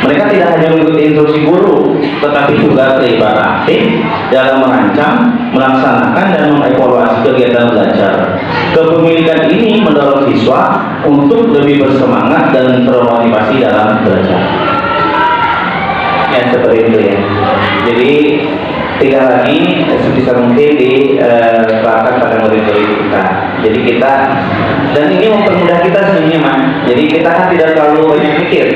Mereka tidak hanya mengikuti instruksi guru, tetapi juga terlibat aktif dalam merancang, melaksanakan, dan mengevaluasi kegiatan belajar. Kepemilikan ini mendorong siswa untuk lebih bersemangat dan termotivasi dalam belajar. Ya, seperti itu ya. Jadi tidak lagi sebisa mungkin diterapkan pada murid-murid kita. Jadi kita, dan ini mempermudah kita sebenarnya Mas. Jadi kita kan tidak terlalu banyak mikir.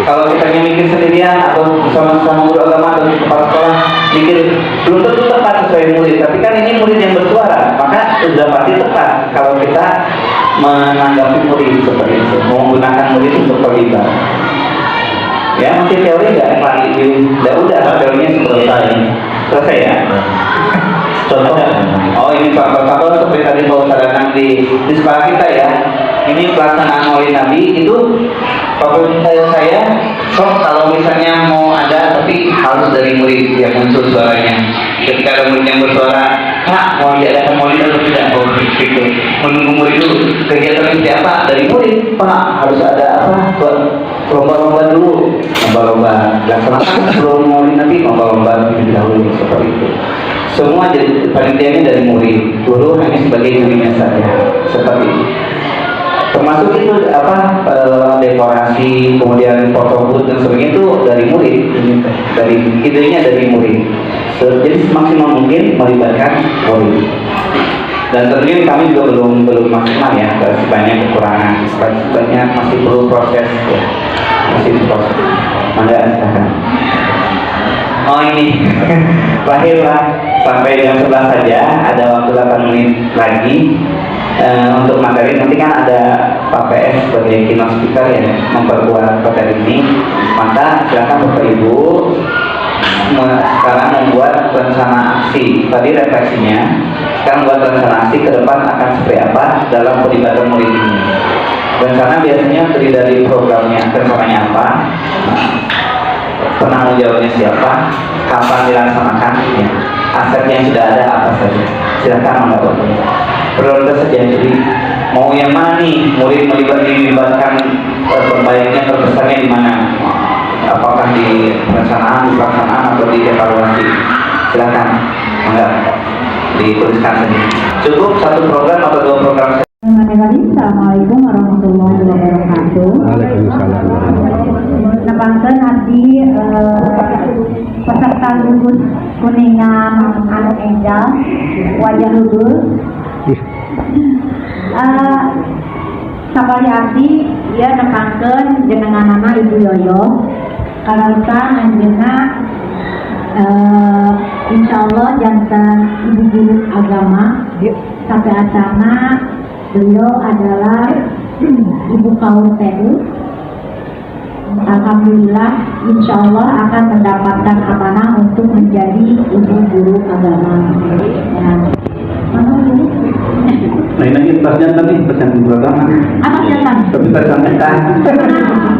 Kalau kita mikir sendirian atau bersama-sama guru agama atau kepala sekolah mikir, belum tentu tepat sesuai murid. Tapi kan ini murid yang bersuara, maka sudah pasti tepat kalau kita menanggapi murid seperti itu, menggunakan murid untuk terlibat. Ya, masih teori nggak lagi? Udah teorinya selesai ya. Contoh, oh ini contoh-contoh seperti tadi mau sadarkan di sekolah kita ya. ini pelaksanaan Maulid Nabi itu saya kalau misalnya mau ada tapi harus dari murid yang muncul suaranya. Ketika ada murid yang bersuara, Pak mau diadakan Maulid atau tidak? Oh gitu. Menunggu murid dulu. Kegiatan siapa? Dari murid. Pak harus ada apa? Lomba-lomba dulu. Lomba-lomba laksanakan sebelum Maulid Nabi. Lomba-lomba lebih dahulu seperti itu. Semua jadi panitianya dari murid. Dulu hanya sebagai gurunya saja. Seperti itu. Termasuk itu dekorasi, kemudian foto booth dan sebagainya itu dari murid, dari idenya dari murid. Jadi semaksimal mungkin melibatkan murid. Dan tentunya kami juga belum maksimal ya, masih banyak kekurangan, banyak masih perlu proses ya, masih proses. Mangga silakan. Oh ini lahirlah sampai jam 11 saja, ada waktu 8 menit lagi. Untuk materi nanti kan ada Pak PS sebagai keynote speaker ya, memperkuat materi ini. Maka silakan Bapak Ibu sekarang membuat rencana aksi. Tadi refleksinya, sekarang buat rencana aksi ke depan akan seperti apa dalam pelibatan murid ini. Rencana biasanya terdiri dari programnya, rencananya apa, penanggung jawabnya siapa, kapan dilaksanakan, ya. Aset yang sudah ada apa saja. Silakan Bapak Ibu. Prioritas saja, jadi mau yang mana nih murid melibatkan terbaiknya terbesarnya di mana, apakah di perencanaan, di pelaksanaan atau di evaluasi. Silakan enggak dituliskan saja, cukup satu program atau dua program saja. Assalamualaikum warahmatullahi wabarakatuh. Waalaikumsalam. Nepangkeun abdi peserta gugus kuningan anu enggal wajah lulus. Sabari abdi ia nepangkeun jenenganana Ibu Yoyo kalasan anjeunna insyaallah janten ibu guru agama sampai acana beliau adalah ibu kaum TU. Alhamdulillah insyaallah akan mendapatkan amanah untuk menjadi ibu guru agama ya. Nah ini pasnya tadi pesan pertama. Apa pesan? Pesan kita.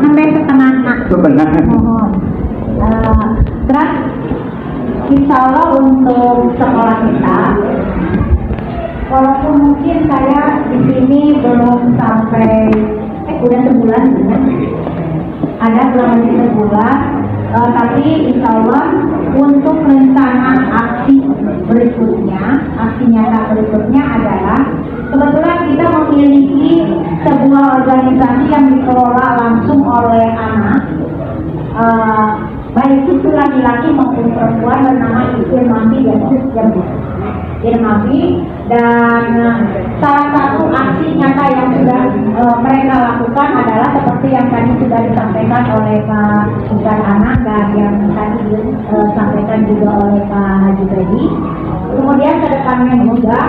Sampai setengah nak. Benar. Mohon. Terus, insya Allah untuk sekolah kita, walaupun mungkin saya di sini belum sampai udah sebulan, ada kurang lebih sebulan. Tapi insya Allah untuk rencana aksi berikutnya, aksi nyata berikutnya adalah kebetulan kita memiliki sebuah organisasi yang dikelola langsung oleh anak, baik itu laki-laki maupun perempuan, bernama Irmafi dan salah satu aksi nyata yang sudah mereka lakukan adalah seperti yang tadi sudah disampaikan oleh Pak Bukan Anak dan yang tadi disampaikan juga oleh Pak Haji Freddy. Kemudian ke depannya juga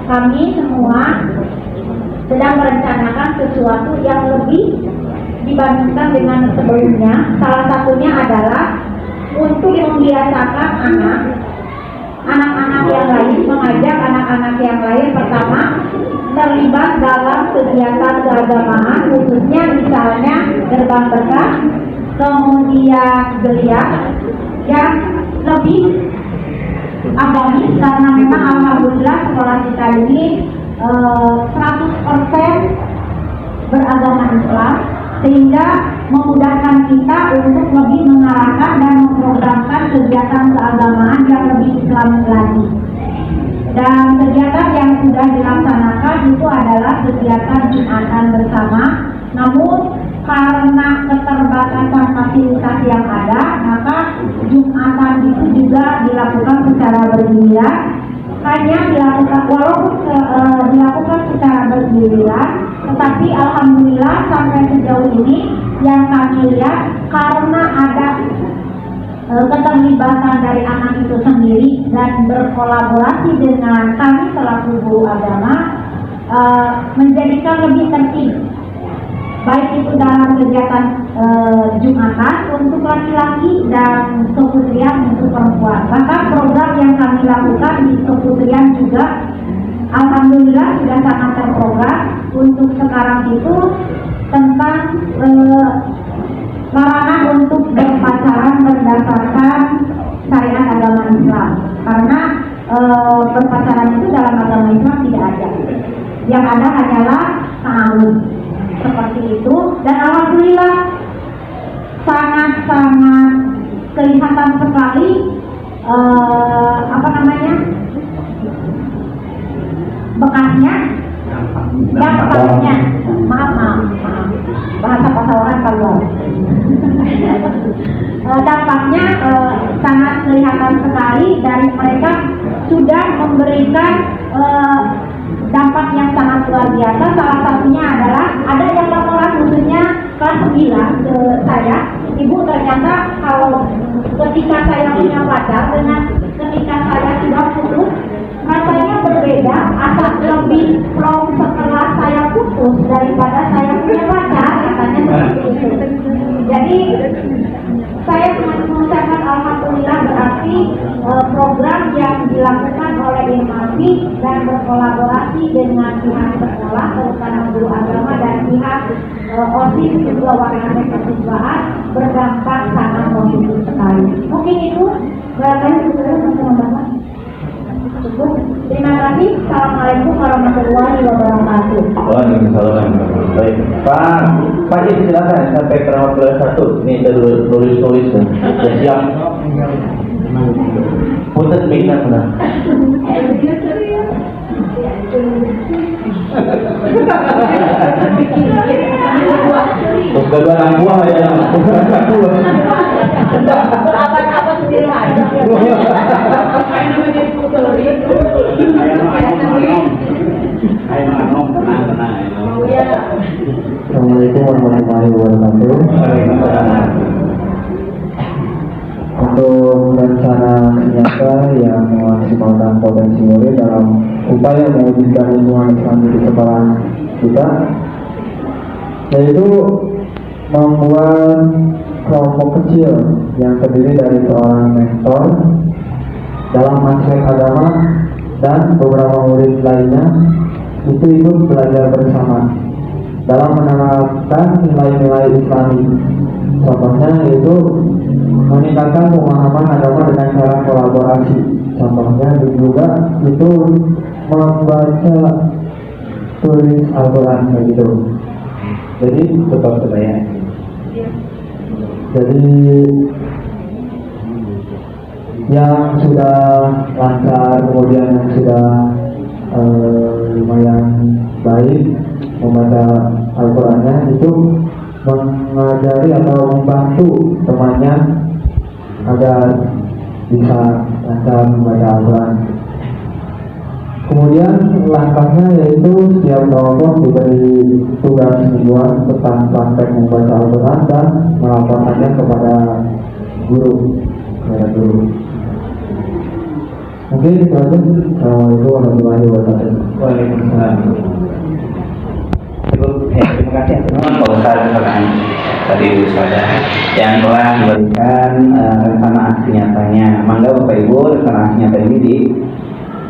kami semua sedang merencanakan sesuatu yang lebih dibandingkan dengan sebelumnya. Salah satunya adalah untuk membiasakan anak-anak yang lain, mengajak anak-anak yang lain pertama terlibat dalam kegiatan keagamaan, khususnya misalnya gerbang berkah, kemudian geliat yang lebih agamis, karena memang alhamdulillah sekolah kita ini 100% beragama Islam, sehingga memudahkan kita untuk lebih mengarahkan dan memprogramkan kegiatan keagamaan yang lebih Islami lagi. Dan kegiatan yang sudah dilaksanakan itu adalah kegiatan Jumatan bersama. Namun karena keterbatasan fasilitas yang ada, maka Jumatan itu juga dilakukan secara bergiliran. Hanya dilakukan walaupun dilakukan secara bergiliran, tetapi alhamdulillah sampai sejauh ini yang kami lihat karena ada keterlibatan dari anak itu sendiri dan berkolaborasi dengan kami selaku guru agama, menjadikan lebih tertib, baik itu dalam kegiatan Jumatan untuk laki-laki dan keputrian untuk perempuan. Bahkan program yang kami lakukan di keputrian juga alhamdulillah sudah sangat terprogram untuk sekarang itu tentang larangan untuk berpacaran berdasarkan syariat agama Islam, karena berpacaran itu dalam agama Islam tidak ada. Yang ada hanyalah ta'awun seperti itu, dan alhamdulillah sangat-sangat kelihatan sekali bekasnya, dampaknya. Maaf, bahasa pasawaran keluar. Dampaknya sangat kelihatan sekali, dari mereka sudah memberikan dampak yang sangat luar biasa. Salah satunya adalah ada yang laporan khususnya kelas 9 ke saya, ibu, ternyata kalau ketika saya punya pacar dengan ketika saya sudah putus, rasanya berbeda, asal lebih plong setelah saya putus daripada saya punya pacar, katanya seperti itu. Jadi saya mengucapkan alhamdulillah, berarti program yang dilakukan oleh IMAFI dan berkolaborasi dengan pihak sekolah, terutama guru agama dan pihak OSIS kedua warga kesiswaan, berdampak sangat positif sekali. Mungkin itu barangkali teman-teman. Terima kasih. Assalamualaikum warahmatullahi wabarakatuh. Waalaikumsalam. Baik, Pak Jin, silakan sampai ke nomor 1. Ini tulis-tulis sudah siap. Punten minat benar. Terus kedua anak buah ya. Apa sendiri aja. Assalamualaikum warahmatullahi wabarakatuh. Untuk rencana nyata yang memaksimalkan potensi murid dalam upaya mewujudkan lingkungan Islam di sekolah kita, yaitu membuat kelompok kecil yang terdiri dari seorang mentor dalam aspek agama dan beberapa murid lainnya itu ikut belajar bersama dalam menerapkan nilai-nilai Islami. Contohnya yaitu meningkatkan pemahaman agama dengan cara kolaborasi. Contohnya juga itu membaca tulis Al-Quran begitu. Jadi tetap saya. Jadi yang sudah lancar, kemudian yang sudah lumayan baik membaca Al-Qurannya, itu mengajari atau membantu temannya agar bisa lancar membaca Al-Quran. Kemudian langkahnya yaitu setiap kelompok diberi tugas mingguan tentang praktek membaca Al-Quran dan melaporkannya kepada guru. Mungkin itu aja. Assalamualaikum warahmatullahi wabarakatuh. Waalaikumsalam. Terima kasih teman-teman Pak Ustadz tadi Ustadz yang telah memberikan rencana aksi nyatanya. Mangga Bapak Ibu, rencana aksi nyata ini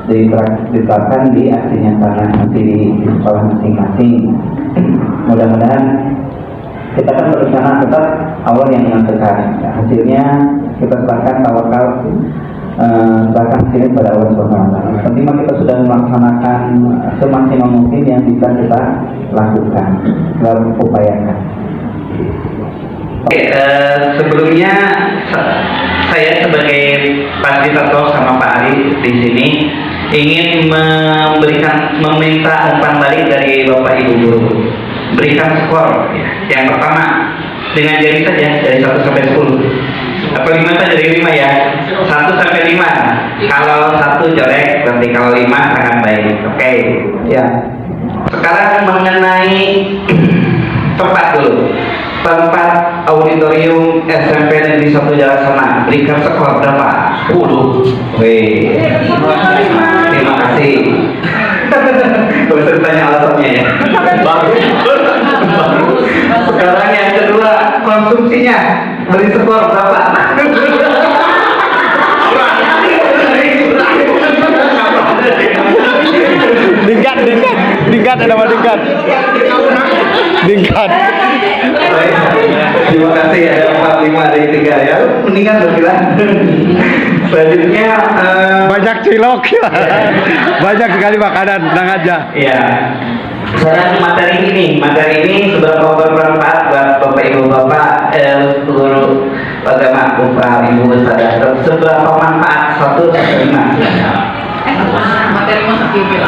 diterapkan di aksi nyata nanti di sekolah masing-masing. Mudah-mudahan kita kan berencana tetap awal yang menentukan, hasilnya kita serahkan tawakal, serahkan hasilnya pada Allah SWT. Penting kita sudah melaksanakan semaksimal mungkin yang bisa kita lakukan, lalu upayakan. Oke, sebelumnya saya sebagai fasilitator sama Pak Ali di sini ingin meminta umpan balik dari Bapak Ibu guru. Berikan skor ya. Yang pertama dengan jari saja dari 1 sampai 10. Atau 5 saja dari 5 ya. 1 sampai 5. Kalau 1 jelek, berarti kalau 5 sangat baik. Oke. Ya. Sekarang mengenai tempat dulu. Tempat auditorium SMP Negeri 1 Jalan Sana. Berikan skor berapa? 10. Wih. Terima kasih. Bisa ditanya alasannya ya. Bagus. Sekarang yang kedua, konsumsinya. Beri skor berapa? Dingkat ada nama Dingkat. Dingkat. Baik, terima kasih ada 45 dari 3 ya. Mendingan lo bilang. Selanjutnya Banyak cilok. Banyak sekali makanan, tenang aja. ya. Sekarang materi ini seberapa bermanfaat buat Bapak Ibu Bapak seluruh agama Bapak Ibu sadar seberapa manfaat 1 sampai 5. Materi masuk TV.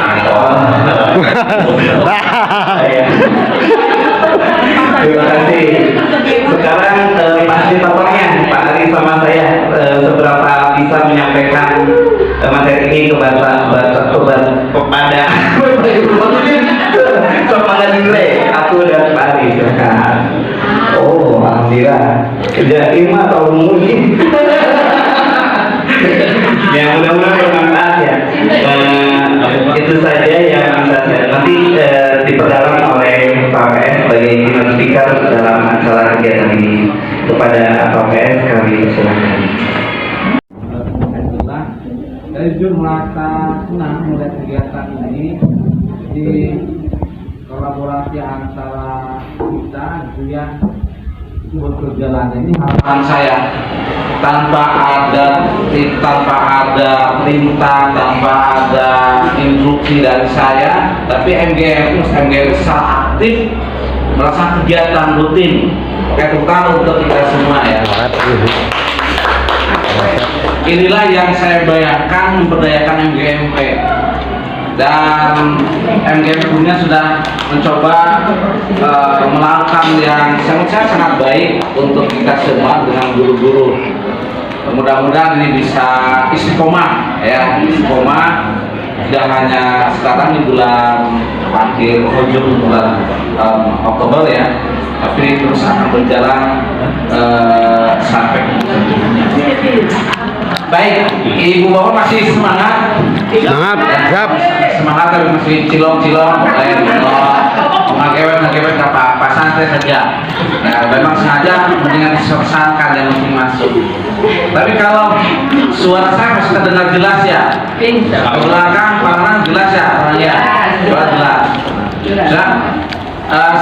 Terima kasih. Sekarang fasilitatornya Pak Ari sama saya seberapa bisa menyampaikan materi ini kepada semangat nilai aku dan Pak Ari. Silakan. Oh, alhamdulillah. Kerja lima tahun mungkin. Ya mudah-mudahan bermanfaat ya. Itu saja yang bisa saya nanti diperdalam oleh Pak PS sebagai keynote speaker dalam acara kegiatan ini. Kepada Pak PS kami silakan. Dari Jun merasa senang melihat kegiatan ini di kolaborasi antara kita gitu ya, berjalan ini harapan saya tanpa ada perintah, tanpa ada instruksi dari saya, tapi MGM secara aktif melaksanakan kegiatan rutin terutama untuk kita semua ya. Inilah yang saya bayangkan memberdayakan MGMP, dan MGMP punya sudah mencoba melakukan yang sangat baik untuk kita semua dengan guru-guru. Mudah-mudahan ini bisa istiqomah ya, istiqomah tidak hanya sekarang di bulan akhir ujung bulan Oktober ya, tapi terus akan berjalan sampai baik. Ibu bapak masih semangat? Siap. Semangat tapi masih cilok-cilok, ngagewet nggak apa-apa, santai saja. Nah, memang sengaja mendingan diselesaikan yang penting masuk. Tapi kalau suara saya masih terdengar jelas ya, ke belakang parang jelas ya, orangnya jelas.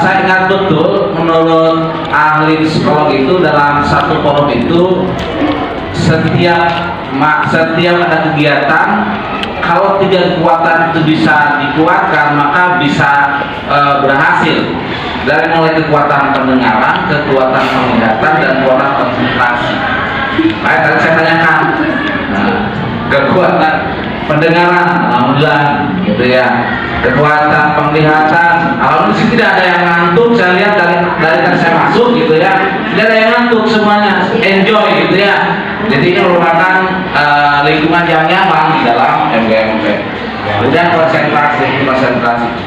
Saya ingat betul menurut ahli psikolog itu dalam satu forum itu setiap ada kegiatan, kalau 3 kekuatan itu bisa dikuatkan maka bisa berhasil, dari mulai kekuatan pendengaran, kekuatan penglihatan, dan kekuatan konsentrasi. Baik, tadi saya tanyakan kekuatan pendengaran, alhamdulillah gitu ya. Kekuatan penglihatan, alhamdulillah tidak ada yang ngantuk. Saya lihat dari tadi saya masuk gitu ya, tidak ada yang ngantuk, semuanya enjoy gitu ya. Jadi ini merupakan lingkungan yang nyaman di dalam MGMP. Kemudian konsentrasi.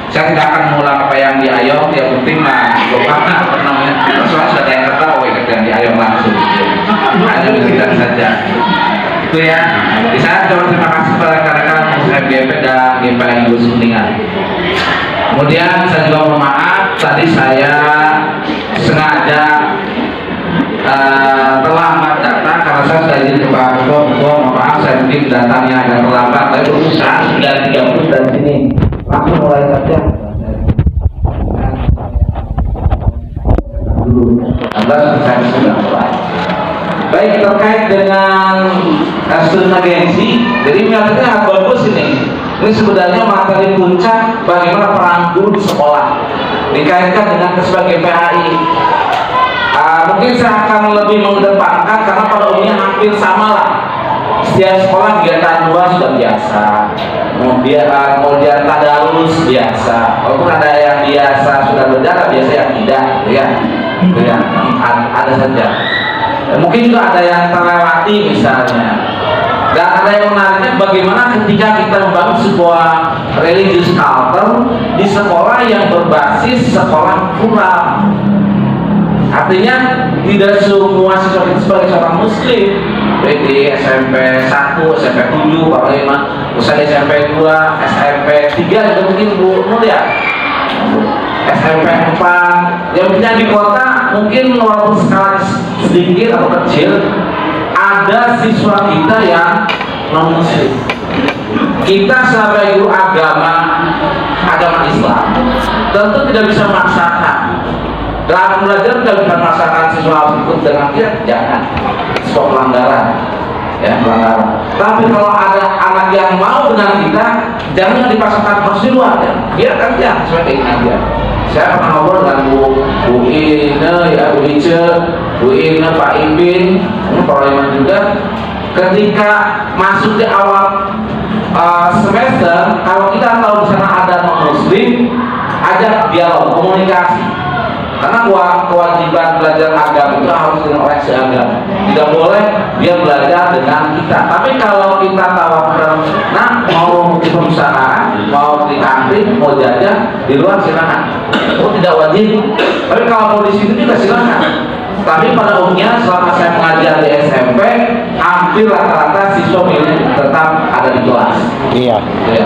Saya tidak akan mengulang apa yang di Ayong, yang penting lupa namanya. Soalnya sudah ada yang ketahui yang di Ayong langsung. Hanya begitu saja. Itu ya. Di sana terima kasih kepada rekan-rekan MGMP dan GPI Suntingan. Kemudian saya juga mohon maaf, tadi saya sengaja terlambat datang karena saya sudah izin ke Pak Ketua. Mohon maaf, saya mungkin datangnya agak terlambat, tapi berusaha 9.30 dari sini langsung mulai saja. Dulu, saya sudah mulai. Baik, terkait dengan student agensi, jadi materi sangat bagus ini. Ini sebenarnya materi puncak bagaimana peran guru di sekolah dikaitkan dengan sebagai PAI. Mungkin saya akan lebih mengedepankan karena pada umumnya hampir sama lah. Setiap sekolah kegiatan luar sudah biasa, kemudian tadarus biasa. Walaupun ada yang biasa sudah berjalan, biasa yang tidak, ya, ada saja. Mungkin juga ada yang terlewati misalnya. Dan ada yang menariknya bagaimana ketika kita membangun sebuah religious culture di sekolah yang berbasis sekolah plural. Artinya tidak semua siswa itu sebagai seorang muslim. Di SMP 1, SMP 7, Bapak 5, misalnya SMP 2, SMP 3 juga mungkin Bu ya. SMP 4, yang punya di kota mungkin walaupun skala sedikit atau kecil, ada siswa kita yang non muslim. Kita sebagai guru agama agama Islam tentu tidak bisa memaksakan. Dalam belajar tidak bisa memaksakan siswa harus ikut dengan dia, jangan. Siswa pelanggaran, ya pelanggaran. Tapi kalau ada anak yang mau dengan kita, jangan dipaksakan harus di luar, ya. Biarkan dia sesuai keinginan dia. Saya pernah ngobrol dengan Bu Ine, ya Bu Ice, Bu Ine, Pak Ibin, Pak Iman juga. Ketika masuk di awal semester, kalau kita tahu di sana ada non-muslim, ajak dialog, komunikasi. Karena kewajiban belajar agama itu harus dengan orang seagama. Tidak boleh dia belajar dengan kita. Tapi kalau kita tawarkan, nah mau di perusahaan, mau di kantin, mau jajan di luar silakan. Oh tidak wajib. Tapi kalau mau di situ juga silakan. Tapi pada umumnya selama saya mengajar di SMP, hampir rata-rata siswa milih tetap ada di kelas. Iya. Ya.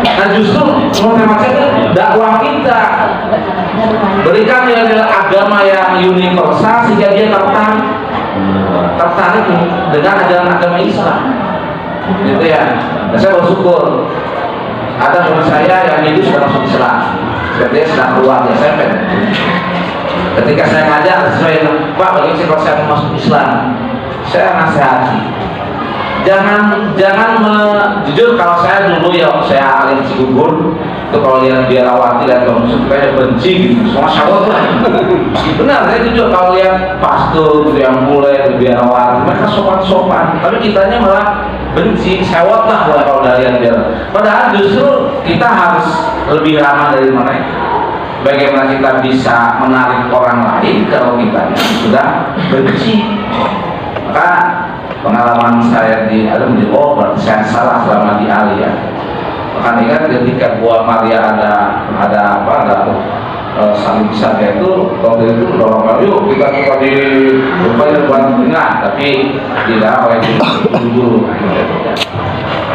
Nah justru menurut hemat saya dakwah kita berikan nilai-nilai agama yang universal sehingga dia tertarik dengan ajaran agama Islam. Gitu ya. Dan saya bersyukur ada teman saya yang itu sudah masuk Islam. Sepertinya sudah keluar dari SMP. Ketika saya ngajar, saya bilang, Pak, bagaimana kalau saya mau masuk Islam? Saya nasihati, jujur kalau saya dulu ya saya alim Cigugur itu kalau lihat biarawati dan kaum supaya benci gitu, semua syawat lah. Benar, saya jujur kalau lihat pastor yang mulai biarawati mereka sopan-sopan, tapi kitanya malah benci, syawat lah kalau udah lihat biar. Padahal justru kita harus lebih ramah dari mereka. Bagaimana kita bisa menarik orang lain kalau kita sudah benci? Maka pengalaman saya di Alim di berarti saya salah selama di Alia. Maka ingat ketika Gua Maria ada saling bisa itu waktu itu dorong yuk kita di rupanya buat tengah, tapi tidak oleh guru.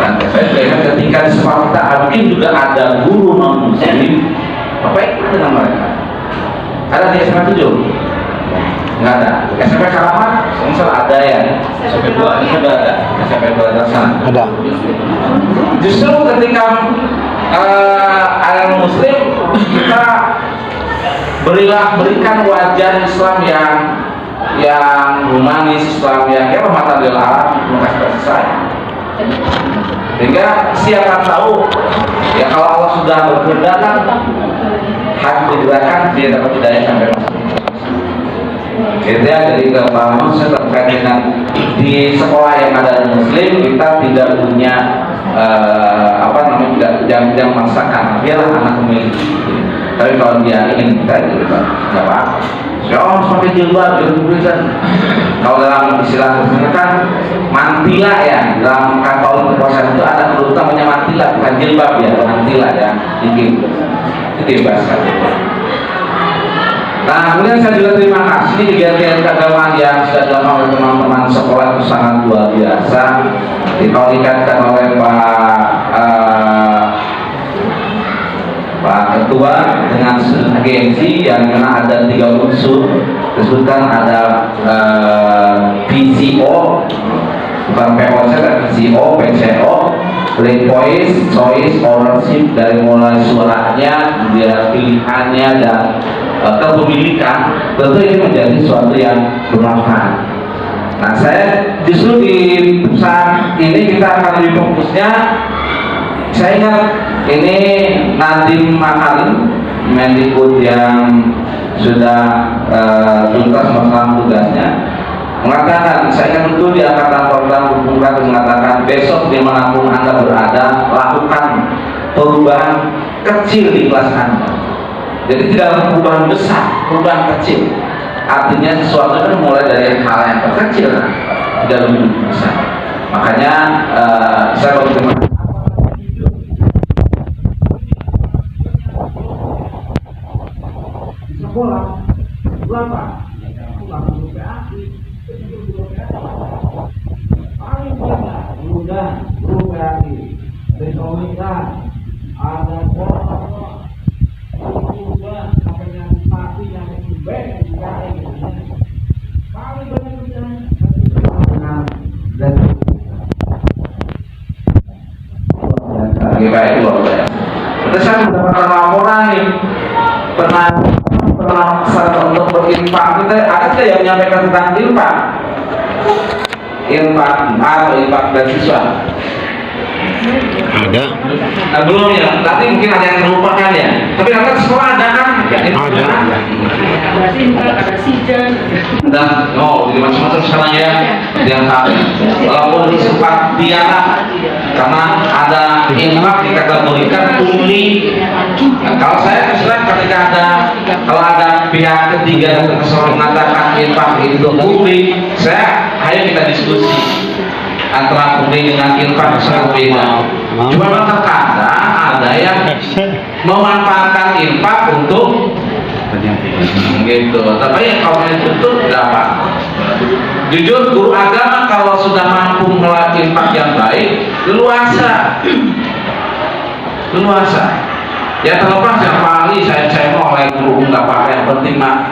Dan saya ingat ketika di sekolah kita mungkin juga ada guru non muslim. Apa itu dengan mereka? Ada di SMP 7? Nggak ada. SMP Karamat? Misal ada ya? SMP 2 sudah ada. SMP 2 ada sana. Ada. Justru ketika ada muslim, kita berikan wajah Islam yang humanis, Islam yang rahmatan lil alamin, kasih kasih sayang. Sehingga siapa tahu ya kalau Allah sudah berkehendak hak digerakkan dia dapat hidayah sampai masuk. Itu ya, jadi kalau saya terkait dengan di sekolah yang ada muslim kita tidak punya tidak memaksakan biarlah anak memilih. Tapi kalau dia ingin kita tidak apa-apa. Saya pakai jilbab, kalau dalam istilah Kristen kan mantila ya, dalam Katolik kekuasaan itu ada perlu namanya mantila, bukan jilbab ya, mantila ya, itu dibebaskan. Nah, kemudian saya juga terima kasih kegiatan keagamaan yang sudah dilakukan oleh teman-teman sekolah itu sangat luar biasa. Dikalikan oleh Pak Ketua dengan agensi yang mana ada 3 unsur disebutkan ada PCO, bukan POC dan PCO, PCO, Play Voice, Choice, Ownership dari mulai suaranya, dia pilihannya dan kepemilikan. Tentu ini menjadi sesuatu yang bermanfaat. Nah, saya justru di saat ini kita akan lebih fokusnya. Saya ingat ini Nadiem Makarim, Mendikbud yang sudah tuntas melaksanakan tugasnya, mengatakan, saya ingat betul di Angkatan Pertama mengatakan besok dimanapun Anda berada, lakukan perubahan kecil di kelas Anda. Jadi tidak perubahan besar, perubahan kecil. Artinya sesuatu kan mulai dari hal yang terkecil, tidak lebih besar. Makanya saya berterima kasih. Sekolah berapa? Guru PAI, paling banyak guru PAI, Retorika, ada sekolah juga namanya pasti yang lebih baik juga paling banyak kerjanya dan Bagi baik luar biasa. Tadi saya mendapatkan laporan nih, pernah untuk berinfak. Kita ada tidak yang menyampaikan tentang infak atau infak beasiswa? Ada. Nah, belum ya, nanti mungkin ada yang terlupakan ya. Tapi kan sekolah ada kan? Ya, ada. Ada simpan, ada sijan. Dan jadi macam-macam sekarang ya yang walaupun sempat dialah karena ada infak dikategorikan pungli. Nah, kalau saya kalau ada pihak ketiga yang mengatakan infak itu pungli, ayo kita diskusi antara pungli dengan infak sangat beda. Cuma terkadang ada yang memanfaatkan infak untuk gitu, tapi yang kalau itu betul dapat. Jujur, guru agama kalau sudah mampu melakukan infak yang baik, leluasa. Ya terlepas yang paling saya mau oleh guru nggak apa-apa, yang penting mah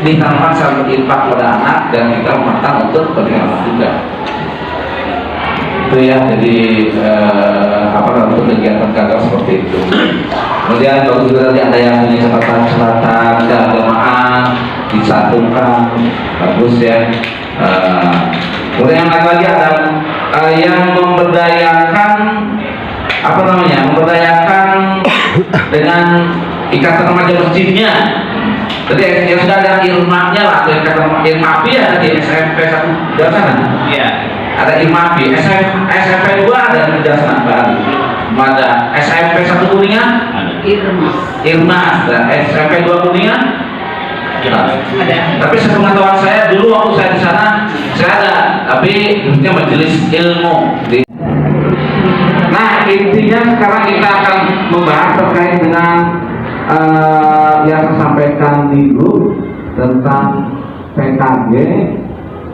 ditanamkan saya berinfak pada anak dan kita mematang untuk kepentingan juga. Itu ya, jadi untuk kegiatan gagal seperti itu. Kemudian kalau juga tadi ada yang punya catatan keagamaan disatukan, bagus ya. Kemudian yang lain lagi ada yang memberdayakan memberdayakan dengan ikatan remaja masjidnya. Jadi yang sudah ada ilmahnya lah, atau ikatan ilmapi ya di SMP 1 di sana. Iya. Ada ilmapi, SMP 2 ada di sana baru. Ada SMP 1 Kuningan, Irmas, dan SMP 2 Kuningan. Ada. Tapi sepengetahuan saya dulu waktu saya di sana saya ada, tapi bentuknya majelis ilmu. Nah intinya sekarang kita akan membahas terkait dengan yang saya sampaikan di grup tentang PKG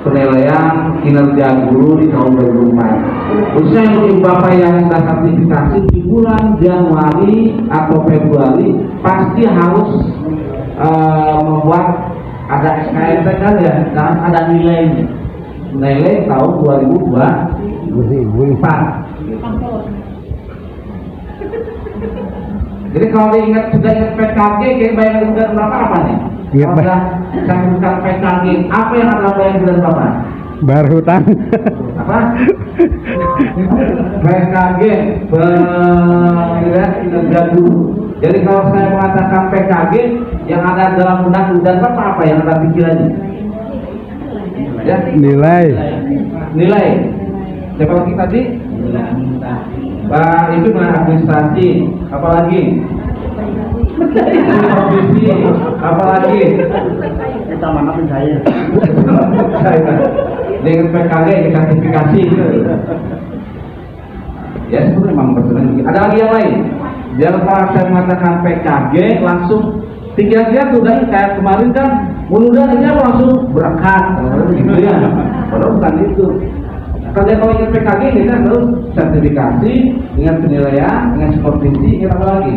penilaian kinerja guru di tahun 2004. Khususnya untuk Bapak yang sudah sertifikasi di bulan Januari atau Februari pasti harus membuat ada SKSD kan ya, dan ada nilai tahun 2024. Jadi kalau sudah ingat PKG, kita bayang bulan berapa apa nih? Kalau sudah bukan PKG, apa yang ada bayang bulan berapa? Bayar hutang. Apa? PKG penilaian kinerja guru. Jadi kalau saya mengatakan PKG, yang ada dalam undang-undang apa yang ada pikirannya? Ya? Nilai. Siapa lagi tadi? Pak itu dengan administrasi, apalagi? Profesi, apalagi? Kita mana pun saya. Dengan PKG sertifikasi itu. Ya sebenarnya memang betul. Ada lagi yang lain? Jangan kalau saya mengatakan PKG langsung pikiran sudah kayak kemarin kan mudah-mudahan langsung berangkat, gitu ya. Padahal bukan itu. Kalau ingat PKG kita harus sertifikasi, ingat penilaian, ingat supervisi, ingat apa lagi?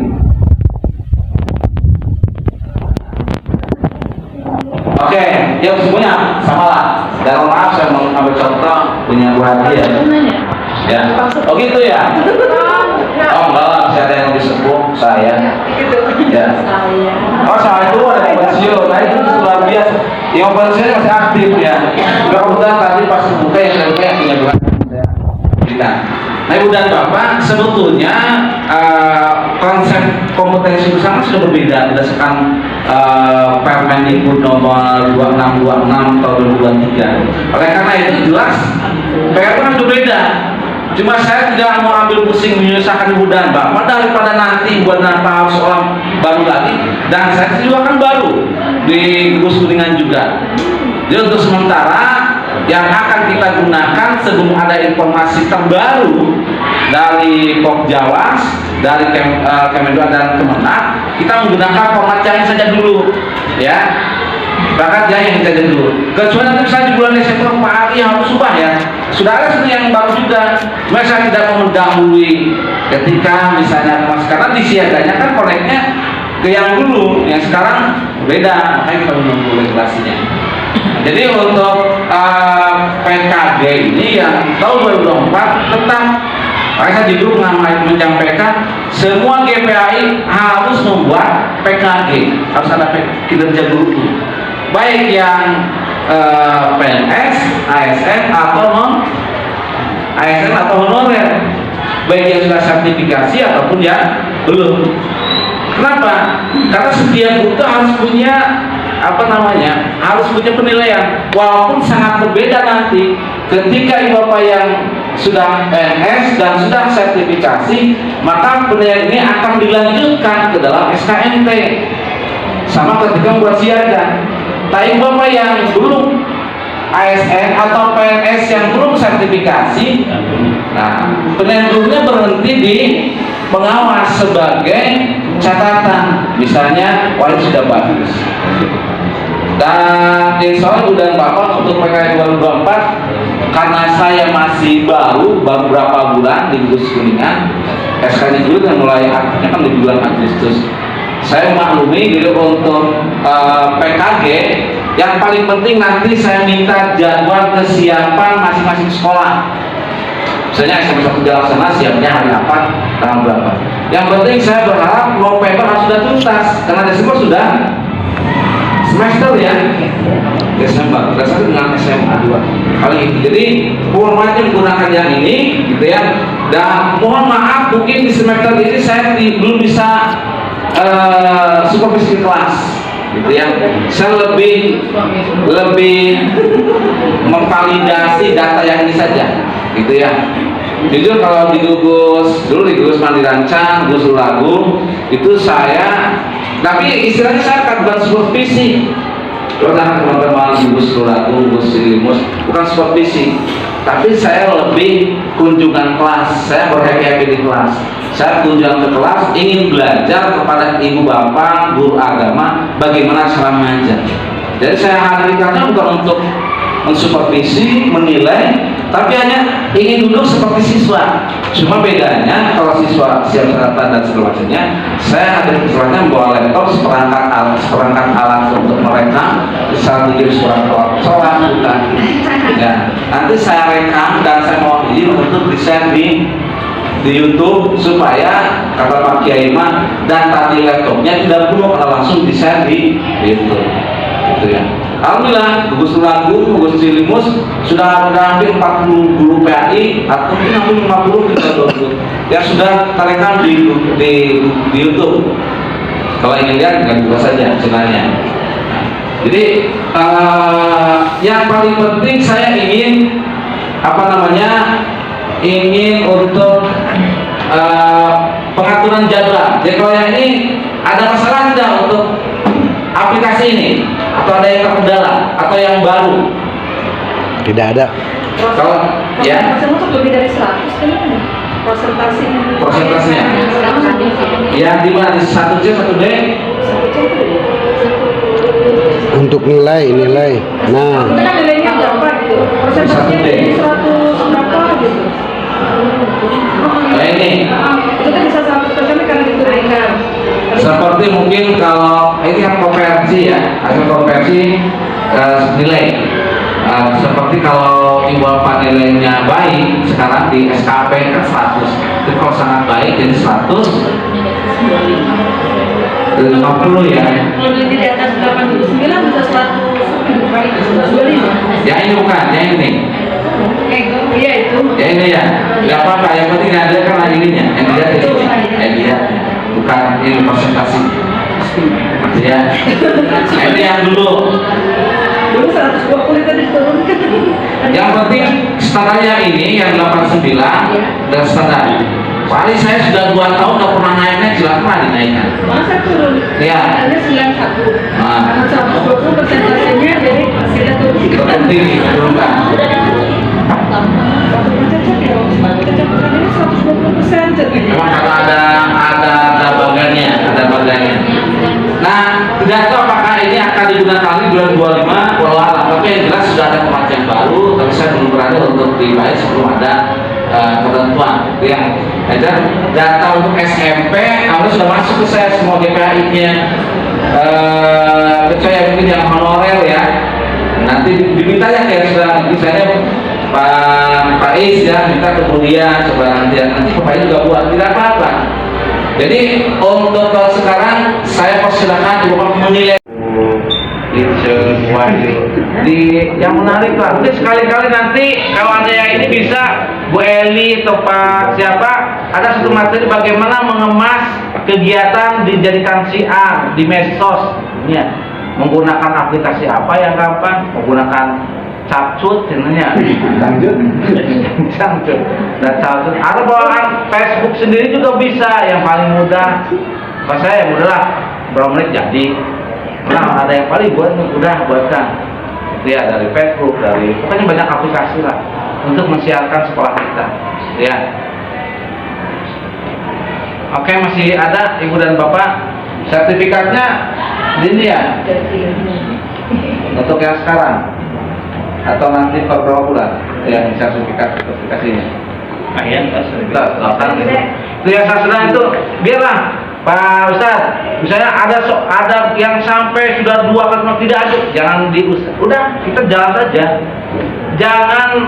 Oke, yang semuanya sama lah. Dan maaf saya mengambil contoh punya Bu Haji ya. Ya. Oh gitu ya. Oh enggak lah, masih ada yang lebih sepuh saya. Ya. Oh saya itu ada yang pensiun, nah itu luar biasa. Yang pensiun masih aktif ya. Kemudian tadi pas buka yang punya dua. Nah ibu dan bapak sebetulnya konsep kompetensi bersama sudah berbeda berdasarkan Permendikbud nomor 2626 tahun 2023. Oleh karena itu jelas PR kan berbeda. Cuma saya tidak mau ambil pusing menyusahkan ibu dan bapak daripada nanti buat nambah soal baru lagi, dan saya juga kan baru di Gus Kuningan juga. Jadi untuk sementara yang akan kita gunakan sebelum ada informasi terbaru dari Pokjawas, dari Kemendua dan Kemenak, kita menggunakan format cair saja dulu, ya. Bahkan yang saja dulu. Kecuali nanti misalnya di bulan Desember Pak Ali harus ubah ya. Sudah ada sebenarnya yang baru juga. Cuma saya tidak mau mendahului ketika misalnya karena disiaganya kan koneknya ke yang dulu, yang sekarang beda, makanya kita menunggu regulasinya. Jadi untuk PKG ini yang tahun 2024 tetap Makanya saya juga menyampaikan semua GPAI harus membuat PKG, harus ada kinerja guru, baik yang PNS, ASN atau non ASN atau honorer, baik yang sudah sertifikasi ataupun yang belum. Kenapa? Karena setiap guru harus punya harus punya penilaian, walaupun sangat berbeda nanti ketika ibu bapak yang sudah PNS dan sudah sertifikasi, maka penilaian ini akan dilanjutkan ke dalam SKNT sama ketika membuat siaga. Tapi bapak yang belum ASN atau PNS yang belum sertifikasi, nah penilaian gurunya berhenti di pengawas sebagai catatan, misalnya wah ini sudah bagus. Dan insya Allah dan Bapak untuk PKI 2024, karena saya masih baru berapa bulan di Gus Kuningan, SK dulu yang mulai aktifnya kan di bulan Agustus. Saya maklumi jadi untuk PKG yang paling penting nanti saya minta jadwal kesiapan masing-masing sekolah. Misalnya SMP 1 Jalaksana siapnya hari apa, tanggal berapa. Yang penting saya berharap November harus sudah tuntas, karena Desember sudah semester ya, Desember berdasarkan dengan SMA 2 kali ini. Jadi formatnya menggunakan yang ini gitu ya. Dan mohon maaf mungkin di semester ini saya belum bisa supervisi kelas gitu ya. Saya lebih memvalidasi data yang ini saja gitu ya. Jujur kalau di Gugus Mandirancang, Gugus Lagu itu saya, tapi istilahnya saya akan bukan supervisi. Karena teman-teman Gugus Lagu, Gugus Silimus bukan supervisi, tapi saya lebih kunjungan kelas. Saya berhappy di kelas. Saya kunjungan ke kelas, ingin belajar kepada ibu bapak, guru agama, bagaimana cara mengajar. Jadi saya hadirkannya bukan untuk mensupervisi, menilai, tapi hanya ingin duduk seperti siswa. Cuma bedanya kalau siswa siap catatan dan segala macamnya, saya hadir istilahnya membawa laptop, seperangkat alat untuk mereka, bisa tujuh surat sholat bukan. Ya, nanti saya rekam dan saya mohon izin untuk di-share di YouTube supaya kata Pak Kiai mah data di laptopnya tidak perlu kalau langsung di-share di YouTube. Gitu ya. Alhamdulillah, Gugus Lagu, Gugus Cilimus sudah ada hampir 40 guru PAI atau mungkin 50 kita 20 yang sudah terekam di YouTube. Kalau ingin lihat, kan buka saja channelnya. Jadi yang paling penting saya ingin ingin untuk pengaturan jadwal. Jadi kalau yang ini ada masalah tidak untuk aplikasi ini, atau ada yang terkendala atau yang baru? Tidak ada. Kalau ya lebih dari 100 kan Persentasenya yang di mana, di 1C 1D untuk nilai. Nah, nilainya berapa gitu, persentasenya 100 berapa gitu. Nah ini itu kan bisa 100% karena diturunkan. seperti mungkin kalau ini yang konversi ya, hasil konversi nilai. Seperti kalau ibu bapak nilainya baik sekarang di SKP kan 100, itu kalau sangat baik jadi 100 50 ya. Kalau di atas 89 bisa 125. Ya ini bukan, ya ini. Iya itu. Ya ini ya. Gak apa-apa, yang penting ada kan ininya. Yang dilihat itu. Yang dilihat. Bukan ini persentase. Ya. Ini yang dulu. Dulu 120 tadi diturunkan. Yang penting standarnya ini yang 89 dan standar. Paling saya sudah 2 tahun nggak pernah naiknya, jelas pernah dinaikkan. Masa turun? Ya. Ada 91. Nah. Karena 120 persentasenya jadi kita turun. Penting diturunkan. Memang karena ada bagannya, Nah, tidak tahu apakah ini akan digunakan di bulan 25 walau tapi yang jelas sudah ada kematian baru, tapi saya belum berani untuk dibahas sebelum ada ketentuan. Yang ada data untuk SMP, harus sudah masuk ke saya semua GPAI-nya. Kecuali mungkin yang honorer ya. Nanti diminta ya kayak sudah misalnya Pak Faiz ya, kita kemudian coba nanti Pak Faiz juga buat, tidak apa-apa. Jadi untuk sekarang saya persilakan Ibu Bapak menilai di yang menarik lah. Mungkin sekali-kali nanti kalau ada yang ini bisa Bu Eli atau Pak siapa ada satu materi bagaimana mengemas kegiatan dijadikan syiar di medsos ya, menggunakan aplikasi apa yang gampang, menggunakan capcut sebenarnya capcut dan capcut ada bawaan Facebook sendiri juga bisa yang paling mudah. Pas saya yang mudah lah berapa menit jadi. Nah ada yang paling mudah buatkan ya dari Facebook, dari pokoknya banyak aplikasi lah untuk mensiarkan sekolah kita ya. Oke, masih ada Ibu dan Bapak sertifikatnya ini ya untuk yang sekarang atau nanti per berapa bulan yang sertifikasinya? Itu yang sastra itu biarlah Pak Ustadz, misalnya ada yang sampai sudah 2 kali tidak ada, jangan diusir. Udah kita jalan saja, jangan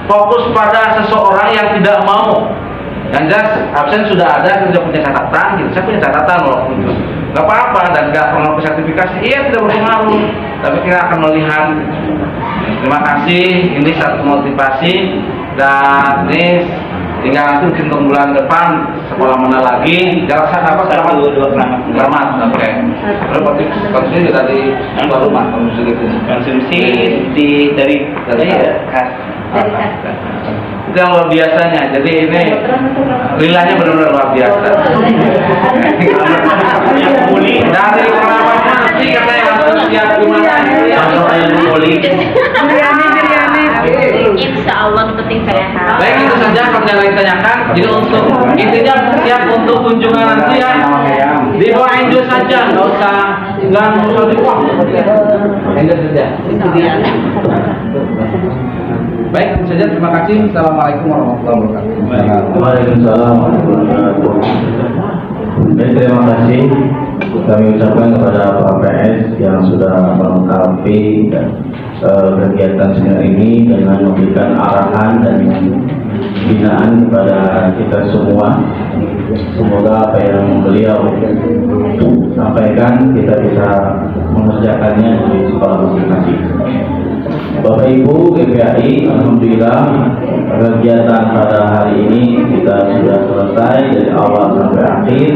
fokus pada seseorang yang tidak mau. Yang jelas absen sudah ada, kita punya catatan, gitu. Saya punya catatan walaupun itu nggak apa-apa dan nggak perlu sertifikasi, iya tidak berpengaruh. Tapi kita akan melihat. Terima kasih, ini satu motivasi dan ini tinggal nanti mungkin untuk bulan depan sekolah mana lagi. Jelasan apa? 1, 2 keramat. Oke. Terus konsumsi dari luar rumah, konsumsi dari kas. Itu yang luar biasanya. Jadi ini lilahnya benar-benar luar biasa. Dari keramat nanti katanya langsung siap gimana? Insya Allah penting saya. Baik, itu saja kami yang tanyakan. Jadi untuk intinya siap untuk kunjungan nanti ya. Didoain dulu saja, nggak usah dibuang. Enjoy saja. Baik, itu saja. Terima kasih. Assalamualaikum warahmatullahi wabarakatuh. Waalaikumsalam warahmatullahi wabarakatuh. Baik, terima kasih kami ucapkan kepada Pak PS yang sudah melengkapi kegiatan seminar ini dengan memberikan arahan dan binaan kepada kita semua. Semoga apa yang beliau sampaikan kita bisa mengerjakannya di sekolah masing-masing. Bapak Ibu GPAI, alhamdulillah kegiatan pada hari ini kita sudah selesai dari awal sampai akhir.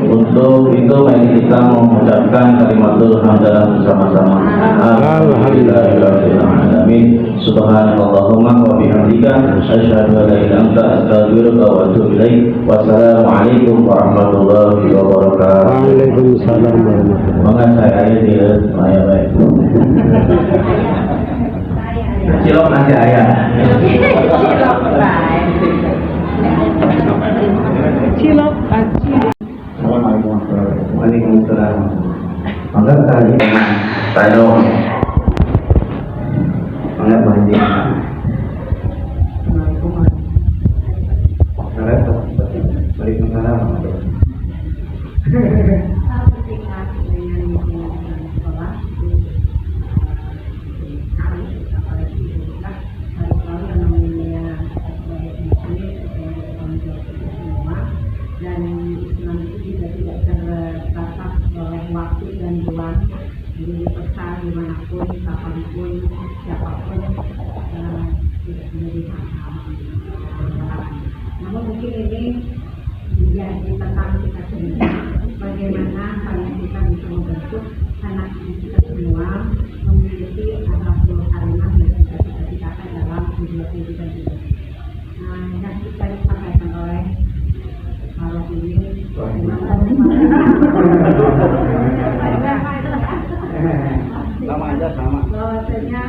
Untuk itu mari kita mengucapkan kalimatul hamdalah bersama-sama. Alhamdulillahirabbil alamin. Subhanallahumma wa bihamdika asyhadu an la ilaha illa anta astaghfiruka wa atubu ilaik. Wassalamualaikum warahmatullahi wabarakatuh. Waalaikumsalam warahmatullahi wabarakatuh. Maka saya dia baik. Cilok nasi ayam. Cilok aci. Assalamualaikum warahmatullahi wabarakatuh. Waalaikumsalam. Maka tadi Tano. Maka banjir. Waalaikumsalam. Jadi pesan dimanapun, kapanpun, siapapun tidak menjadi hal-hal. Namun mungkin ini menjadi tentang kita semua, bagaimana karya kita bisa membentuk anak kita semua memiliki akhlakul karimah yang kita cita-citakan dalam kehidupan kita. Yang kita disampaikan oleh kalau ini sama aja sama. Bahwasanya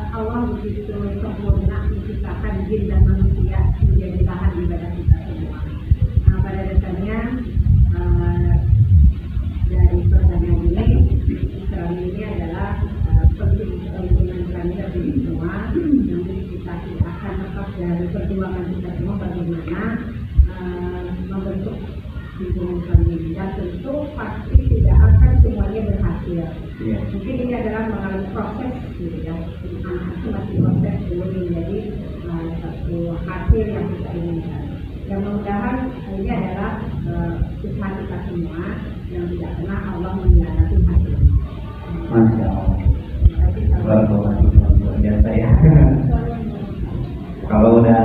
Allah begitu sempurna menciptakan jin dan manusia menjadi bahan ibadah kita semua. Nah, pada dasarnya dari pertanyaan ini, Islam ini adalah penting perlindungan kami dari semua. Nanti kita akan tetap dari perjuangan kita semua bagaimana membentuk lingkungan kami, dan tentu pasti tidak akan semuanya berhasil. Mungkin ini adalah melalui proses, gitu ya. Anak itu masih proses belum menjadi hasil yang kita inginkan. Yang mudah-mudahan ini adalah usaha kita semua yang tidak pernah Allah mengkhianati hasilnya. Masya Allah. Luar biasa ya. Kalau udah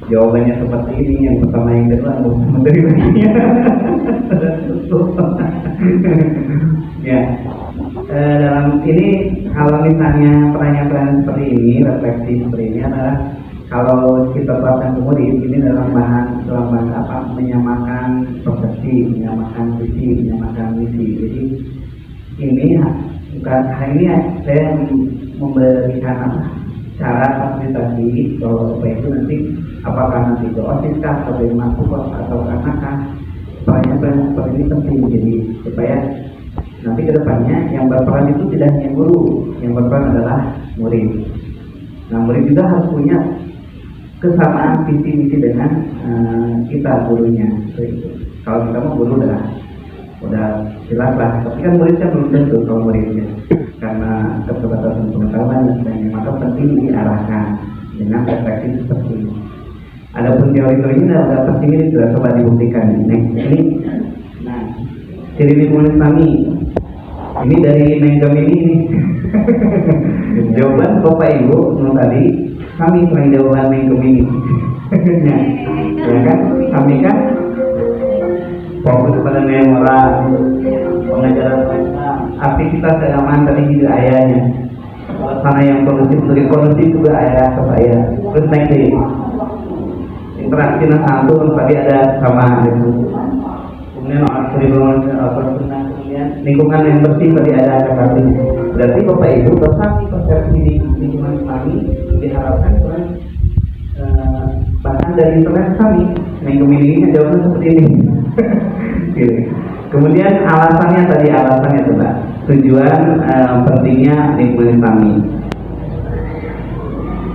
jawabannya seperti ini, yang pertama yang kedua harus menerimanya. Ya, dalam ini kalau misalnya pertanyaan seperti ini, refleksi seperti ini adalah kalau kita terapkan ke murid, ini dalam bahan apa? Menyamakan persepsi, menyamakan visi, menyamakan misi. Jadi ini bukan hanya ini saya memberikan cara fasilitasi kalau itu nanti apakah nanti ke OSIS kah atau masuk atau anak-anak. Pertanyaan seperti ini penting jadi supaya nanti kedepannya yang berperan itu tidak hanya guru, yang berperan adalah murid. Nah, murid juga harus punya kesamaan visi misi dengan kita gurunya. Kalau kita mau guru udah jelas lah, tapi kan muridnya belum tentu kalau muridnya karena keterbatasan pengetahuan dan sebagainya, maka penting diarahkan dengan perspektif seperti ini. Adapun teori-teorinya sudah pasti ini sudah coba dibuktikan. Next ini, nah ciri lingkungan Islami ini dari Menggam ini. Jawaban Bapak Ibu menurut tadi kami selain jawaban Menggam ini. Ya kan, kami kan fokus pada memoral, pengajaran aktivitas keagamaan tadi juga ayahnya. Sana yang kondusif juga ayah ke saya. Terus next day interaksi satu tadi ada sama itu. Kemudian kemudian lingkungan yang bersih tadi ada kata. Berarti Bapak Ibu bersama persepsi di lingkungan kami diharapkan bahkan dari internet kami memiliki jawaban seperti ini. Kemudian alasannya coba tujuan pentingnya lingkungan kami.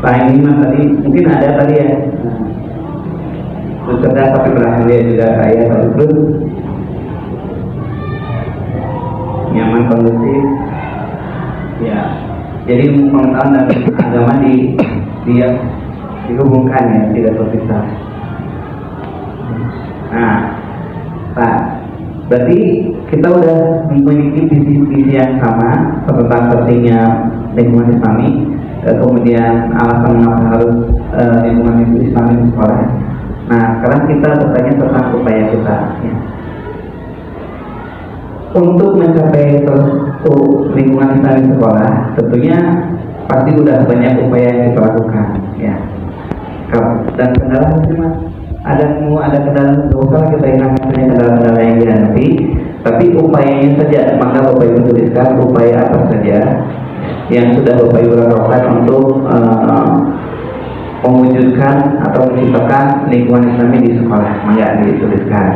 Selain ini mas tadi mungkin ada tadi ya cerdas tapi berhasil juga kaya terus nyaman kondusif ya. Jadi pengetahuan dan agama dia dihubungkan ya, tidak terpisah. Nah, Pak, berarti kita udah memiliki visi yang sama tentang pentingnya lingkungan Islami, kemudian alasan mengapa harus lingkungan Islami di sekolah. Nah, sekarang kita bertanya tentang upaya kita. Ya. Untuk mencapai suatu lingkungan Islami di sekolah, tentunya pasti udah banyak upaya yang kita lakukan. Ya. Dan kendala mas, ada kendala, nggak usah kita ingatkan kendala-kendala yang dihadapi, tapi upayanya saja. Maka Bapak Ibu tuliskan upaya apa saja yang sudah Bapak Ibu lakukan untuk mewujudkan atau menciptakan lingkungan Islami di sekolah. Maka dituliskan.